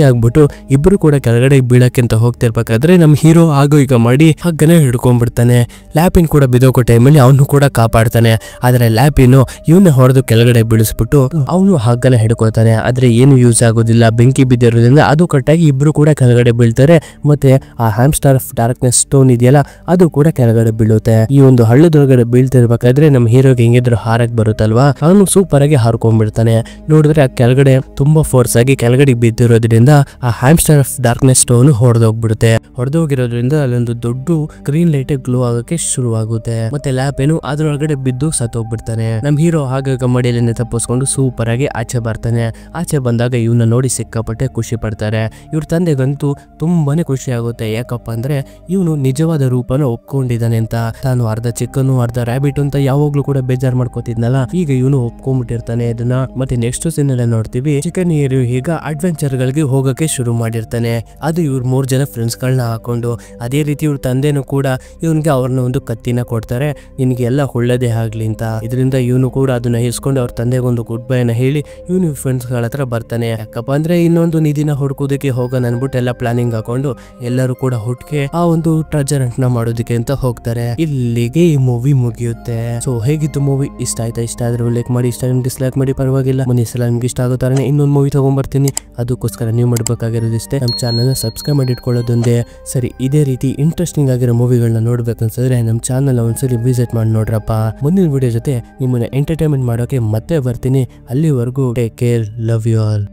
ಆಗ್ಬಿಟ್ಟು ಇಬ್ರು ಕೂಡ ಕೆಳಗಡೆ ಬೀಳಕ್ಕಿಂತ ಹೋಗ್ತಿರ್ಬೇಕಾದ್ರೆ ನಮ್ ಹೀರೋ ಆಗೋ ಈಗ ಮಾಡಿ ಹಗ್ಗನ ಹಿಡ್ಕೊಂಡ್ಬಿಡ್ತಾನೆ. ಲ್ಯಾಪಿನ್ ಕೂಡ ಬಿದ್ದೋಗೋ ಟೈಮಲ್ಲಿ ಅವನು ಕೂಡ ಕಾಪಾಡ್ತಾನೆ. ಆದ್ರೆ ಲ್ಯಾಪಿನು ಇವನ್ನ ಹೊಡೆದು ಕೆಳಗಡೆ ಬೀಳಿಸ್ಬಿಟ್ಟು ಅವನು ಹಗ್ಗನ ಹಿಡ್ಕೊಳ್ತಾನೆ. ಆದ್ರೆ ಏನು ಯೂಸ್ ಆಗೋದಿಲ್ಲ, ಬೆಂಕಿ ಬಿದ್ದಿರೋದ್ರಿಂದ ಅದು ಕಟ್ಟಾಗಿ ಇಬ್ರು ಕೂಡ ಕೆಳಗಡೆ ಬೀಳ್ತಾರೆ. ಮತ್ತೆ ಆ ಹ್ಯಾಮ್ಸ್ಟರ್ ಆಫ್ ಡಾರ್ಕ್ನೆಸ್ ಸ್ಟೋನ್ ಇದೆಯಲ್ಲ ಅದು ಕೂಡ ಕೆಳಗಡೆ ಬೀಳುತ್ತೆ. ಈ ಒಂದು ಹಳ್ಳದೊಳಗಡೆ ಬೀಳ್ತಿರ್ಬೇಕಾದ್ರೆ ನಮ್ ಹೀರೋಗೆ ಹೆಂಗಿದ್ರು ಹಾರಕ್ ಬರುತ್ತಲ್ವಾ, ಅವನು ಸೂಪರ್ ಆಗಿ ಹಾರ್ಕೊಂಡ್ಬಿಡ್ತಾನೆ. ನೋಡಿದ್ರೆ ಆ ಕೆಳಗಡೆ ತುಂಬಾ ಫೋರ್ಸ್ ಆಗಿ ಕೆಳಗಡೆ ಬಿದ್ದಿರೋದ್ರಿಂದ ಆ ಹ್ಯಾಮ್ಸ್ಟರ್ ಆಫ್ ಡಾರ್ಕ್ನೆಸ್ ಸ್ಟೋನ್ ಹೊಡೆದೋಗಿರೋದ್ರಿಂದ ಅಲ್ಲೊಂದು ದೊಡ್ಡ ಗ್ರೀನ್ ಲೈಟ್ ಗ್ಲೋ ಆಗಕ್ಕೆ ಶುರುವಾಗುತ್ತೆ. ಮತ್ತೆ ಲ್ಯಾಪಿನು ಅದ್ರೊಳಗಡೆ ಬಿದ್ದು ಸತ್ತೋಗ್ಬಿಡ್ತಾನೆ. ನಮ್ ಹೀರೋ ಹಾಗಾಗಿ ಮಡಿಯಲ್ಲಿಂದ ತಪ್ಪಿಸ್ಕೊಂಡು ಸೂಪರ್ ಆಗಿ ಆಚೆ ಬರ್ತಾನೆ. ಆಚೆ ಬಂದಾಗ ಇವನ್ನ ನೋಡಿ ಸಿಕ್ಕಾಪಟ್ಟೆ ಖುಷಿ ಪಡ್ತಾರೆ. ಇವ್ರ ತಂದೆಗಂತೂ ತುಂಬಾನೇ ಖುಷಿ ಆಗುತ್ತೆ. ಯಾಕಪ್ಪ ಅಂದ್ರೆ ಇವನು ನಿಜವಾದ ರೂಪನ ಒಪ್ಕೊಂಡಿದ್ದಾನೆ ಅಂತ. ತಾನು ಅರ್ಧ ಚಿಕನ್ ಅರ್ಧ ರ್ಯಾಬಿಟ್ ಅಂತ ಯಾವಾಗ್ಲೂ ಕೂಡ ಬೇಜಾರ್ ಮಾಡ್ಕೋತಿದ್ನಲ್ಲ, ಈಗ ಇವನು ಒಪ್ಕೊಂಡ್ಬಿಟ್ಟಿರ್ತಾನೆ ಇದನ್ನ. ಮತ್ತೆ ನೆಕ್ಸ್ಟ್ ಸೀನ್ ಅಲ್ಲೇ ನೋಡ್ತೀವಿ, ಚಿಕನ್ ಹೀರೋ ಈಗ ಅಡ್ವೆಂಚರ್ ಗಳಿಗೆ ಹೋಗಕ್ಕೆ ಶುರು ಮಾಡಿರ್ತಾನೆ. ಅದು ಇವ್ರ 3 ಜನ ಫ್ರೆಂಡ್ಸ್ ಗಳನ್ನ ಹಾಕೊಂಡು. ಅದೇ ರೀತಿ ಇವ್ರ ತಂದೆನೂ ಕೂಡ ಇವನ್ಗೆ ಅವ್ರನ್ನ ಒಂದು ಕತ್ತಿನ ಕೊಡ್ತಾರೆ, ನಿನ್ಗೆ ಎಲ್ಲ ಒಳ್ಳೇದೇ ಆಗ್ಲಿ ಅಂತ. ಇದರಿಂದ ಇವನು ಕೂಡ ಅದನ್ನ ಇಸ್ಕೊಂಡು ಅವ್ರ ತಂದೆಗೆ ಒಂದು ಗುಡ್ ಬೈ ನ ಹೇಳಿ ಇವನು ಫ್ರೆಂಡ್ಸ್ ಗಳ ಹತ್ರ ಬರ್ತಾನೆ. ಯಾಕಪ್ಪ ಅಂದ್ರೆ ಇನ್ನೊಂದು ನಿಧಿನ ಹುಡ್ಕೋದಕ್ಕೆ ಹೋಗೋಣ ಅನ್ಬಿಟ್ಟು ಎಲ್ಲ ಪ್ಲಾನಿಂಗ್ ಹಾಕೊಂಡು ಎಲ್ಲರೂ ಕೂಡ ಹುಡ್ಕೆ ಆ ಒಂದು ಟ್ರೆಜರ್ ಹಂಟ್ ನ ಮಾಡೋದಕ್ಕೆ ಅಂತ ಹೋಗ್ತಾರೆ. ಇಲ್ಲಿಗೆ ಈ ಮೂವಿ ಮುಗಿಯುತ್ತೆ. ಸೊ ಹೇಗಿತ್ತು ಮೂವಿ? ಇಷ್ಟ ಆಯ್ತಾ? ಇಷ್ಟ ಆದ್ರೆ ಲೈಕ್ ಮಾಡಿ, ಇಷ್ಟ ಡಿಸ್ಲೈಕ್ ಮಾಡಿ, ಪರವಾಗಿಲ್ಲ. ಮುಂದೆ ಸಲ ನಿಮ್ಗೆ ಇಷ್ಟ ಆಗೋ ತರ ಇನ್ನೊಂದು ಮೂವಿ ತಗೊಂಡ್ಬರ್ತೀನಿ. ಅದಕ್ಕೋಸ್ಕರ ನೀವು ಮಾಡ್ಬೇಕಾಗಿರೋದಿಷ್ಟೇ, ನಮ್ಮ ಚಾನಲ್ ಸಬ್ಸ್ಕ್ರೈಬ್ ಮಾಡಿ ಇಟ್ಕೊಳ್ಳೋದೊಂದೇ. ಸರಿ, ಇದೇ ರೀತಿ ಇಂಟ್ರೆಸ್ಟಿಂಗ್ ಆಗಿರೋ ಮೂವಿಗಳನ್ನ ನೋಡ್ಬೇಕನ್ಸಿದ್ರೆ ನಮ್ಮ ಚಾನಲ್ ಒಂದ್ಸರಿ ವಿಸಿಟ್ ಮಾಡಿ ನೋಡ್ರಪ್ಪ. ಮುಂದಿನ ವಿಡಿಯೋ ಜೊತೆ ನಿಮ್ಮನ್ನ ಎಂಟರ್ಟೈನ್ಮೆಂಟ್ ಮಾಡೋಕೆ ಮತ್ತೆ ಬರ್ತೀನಿ. ಅಲ್ಲಿವರೆಗೂ take care, love you all.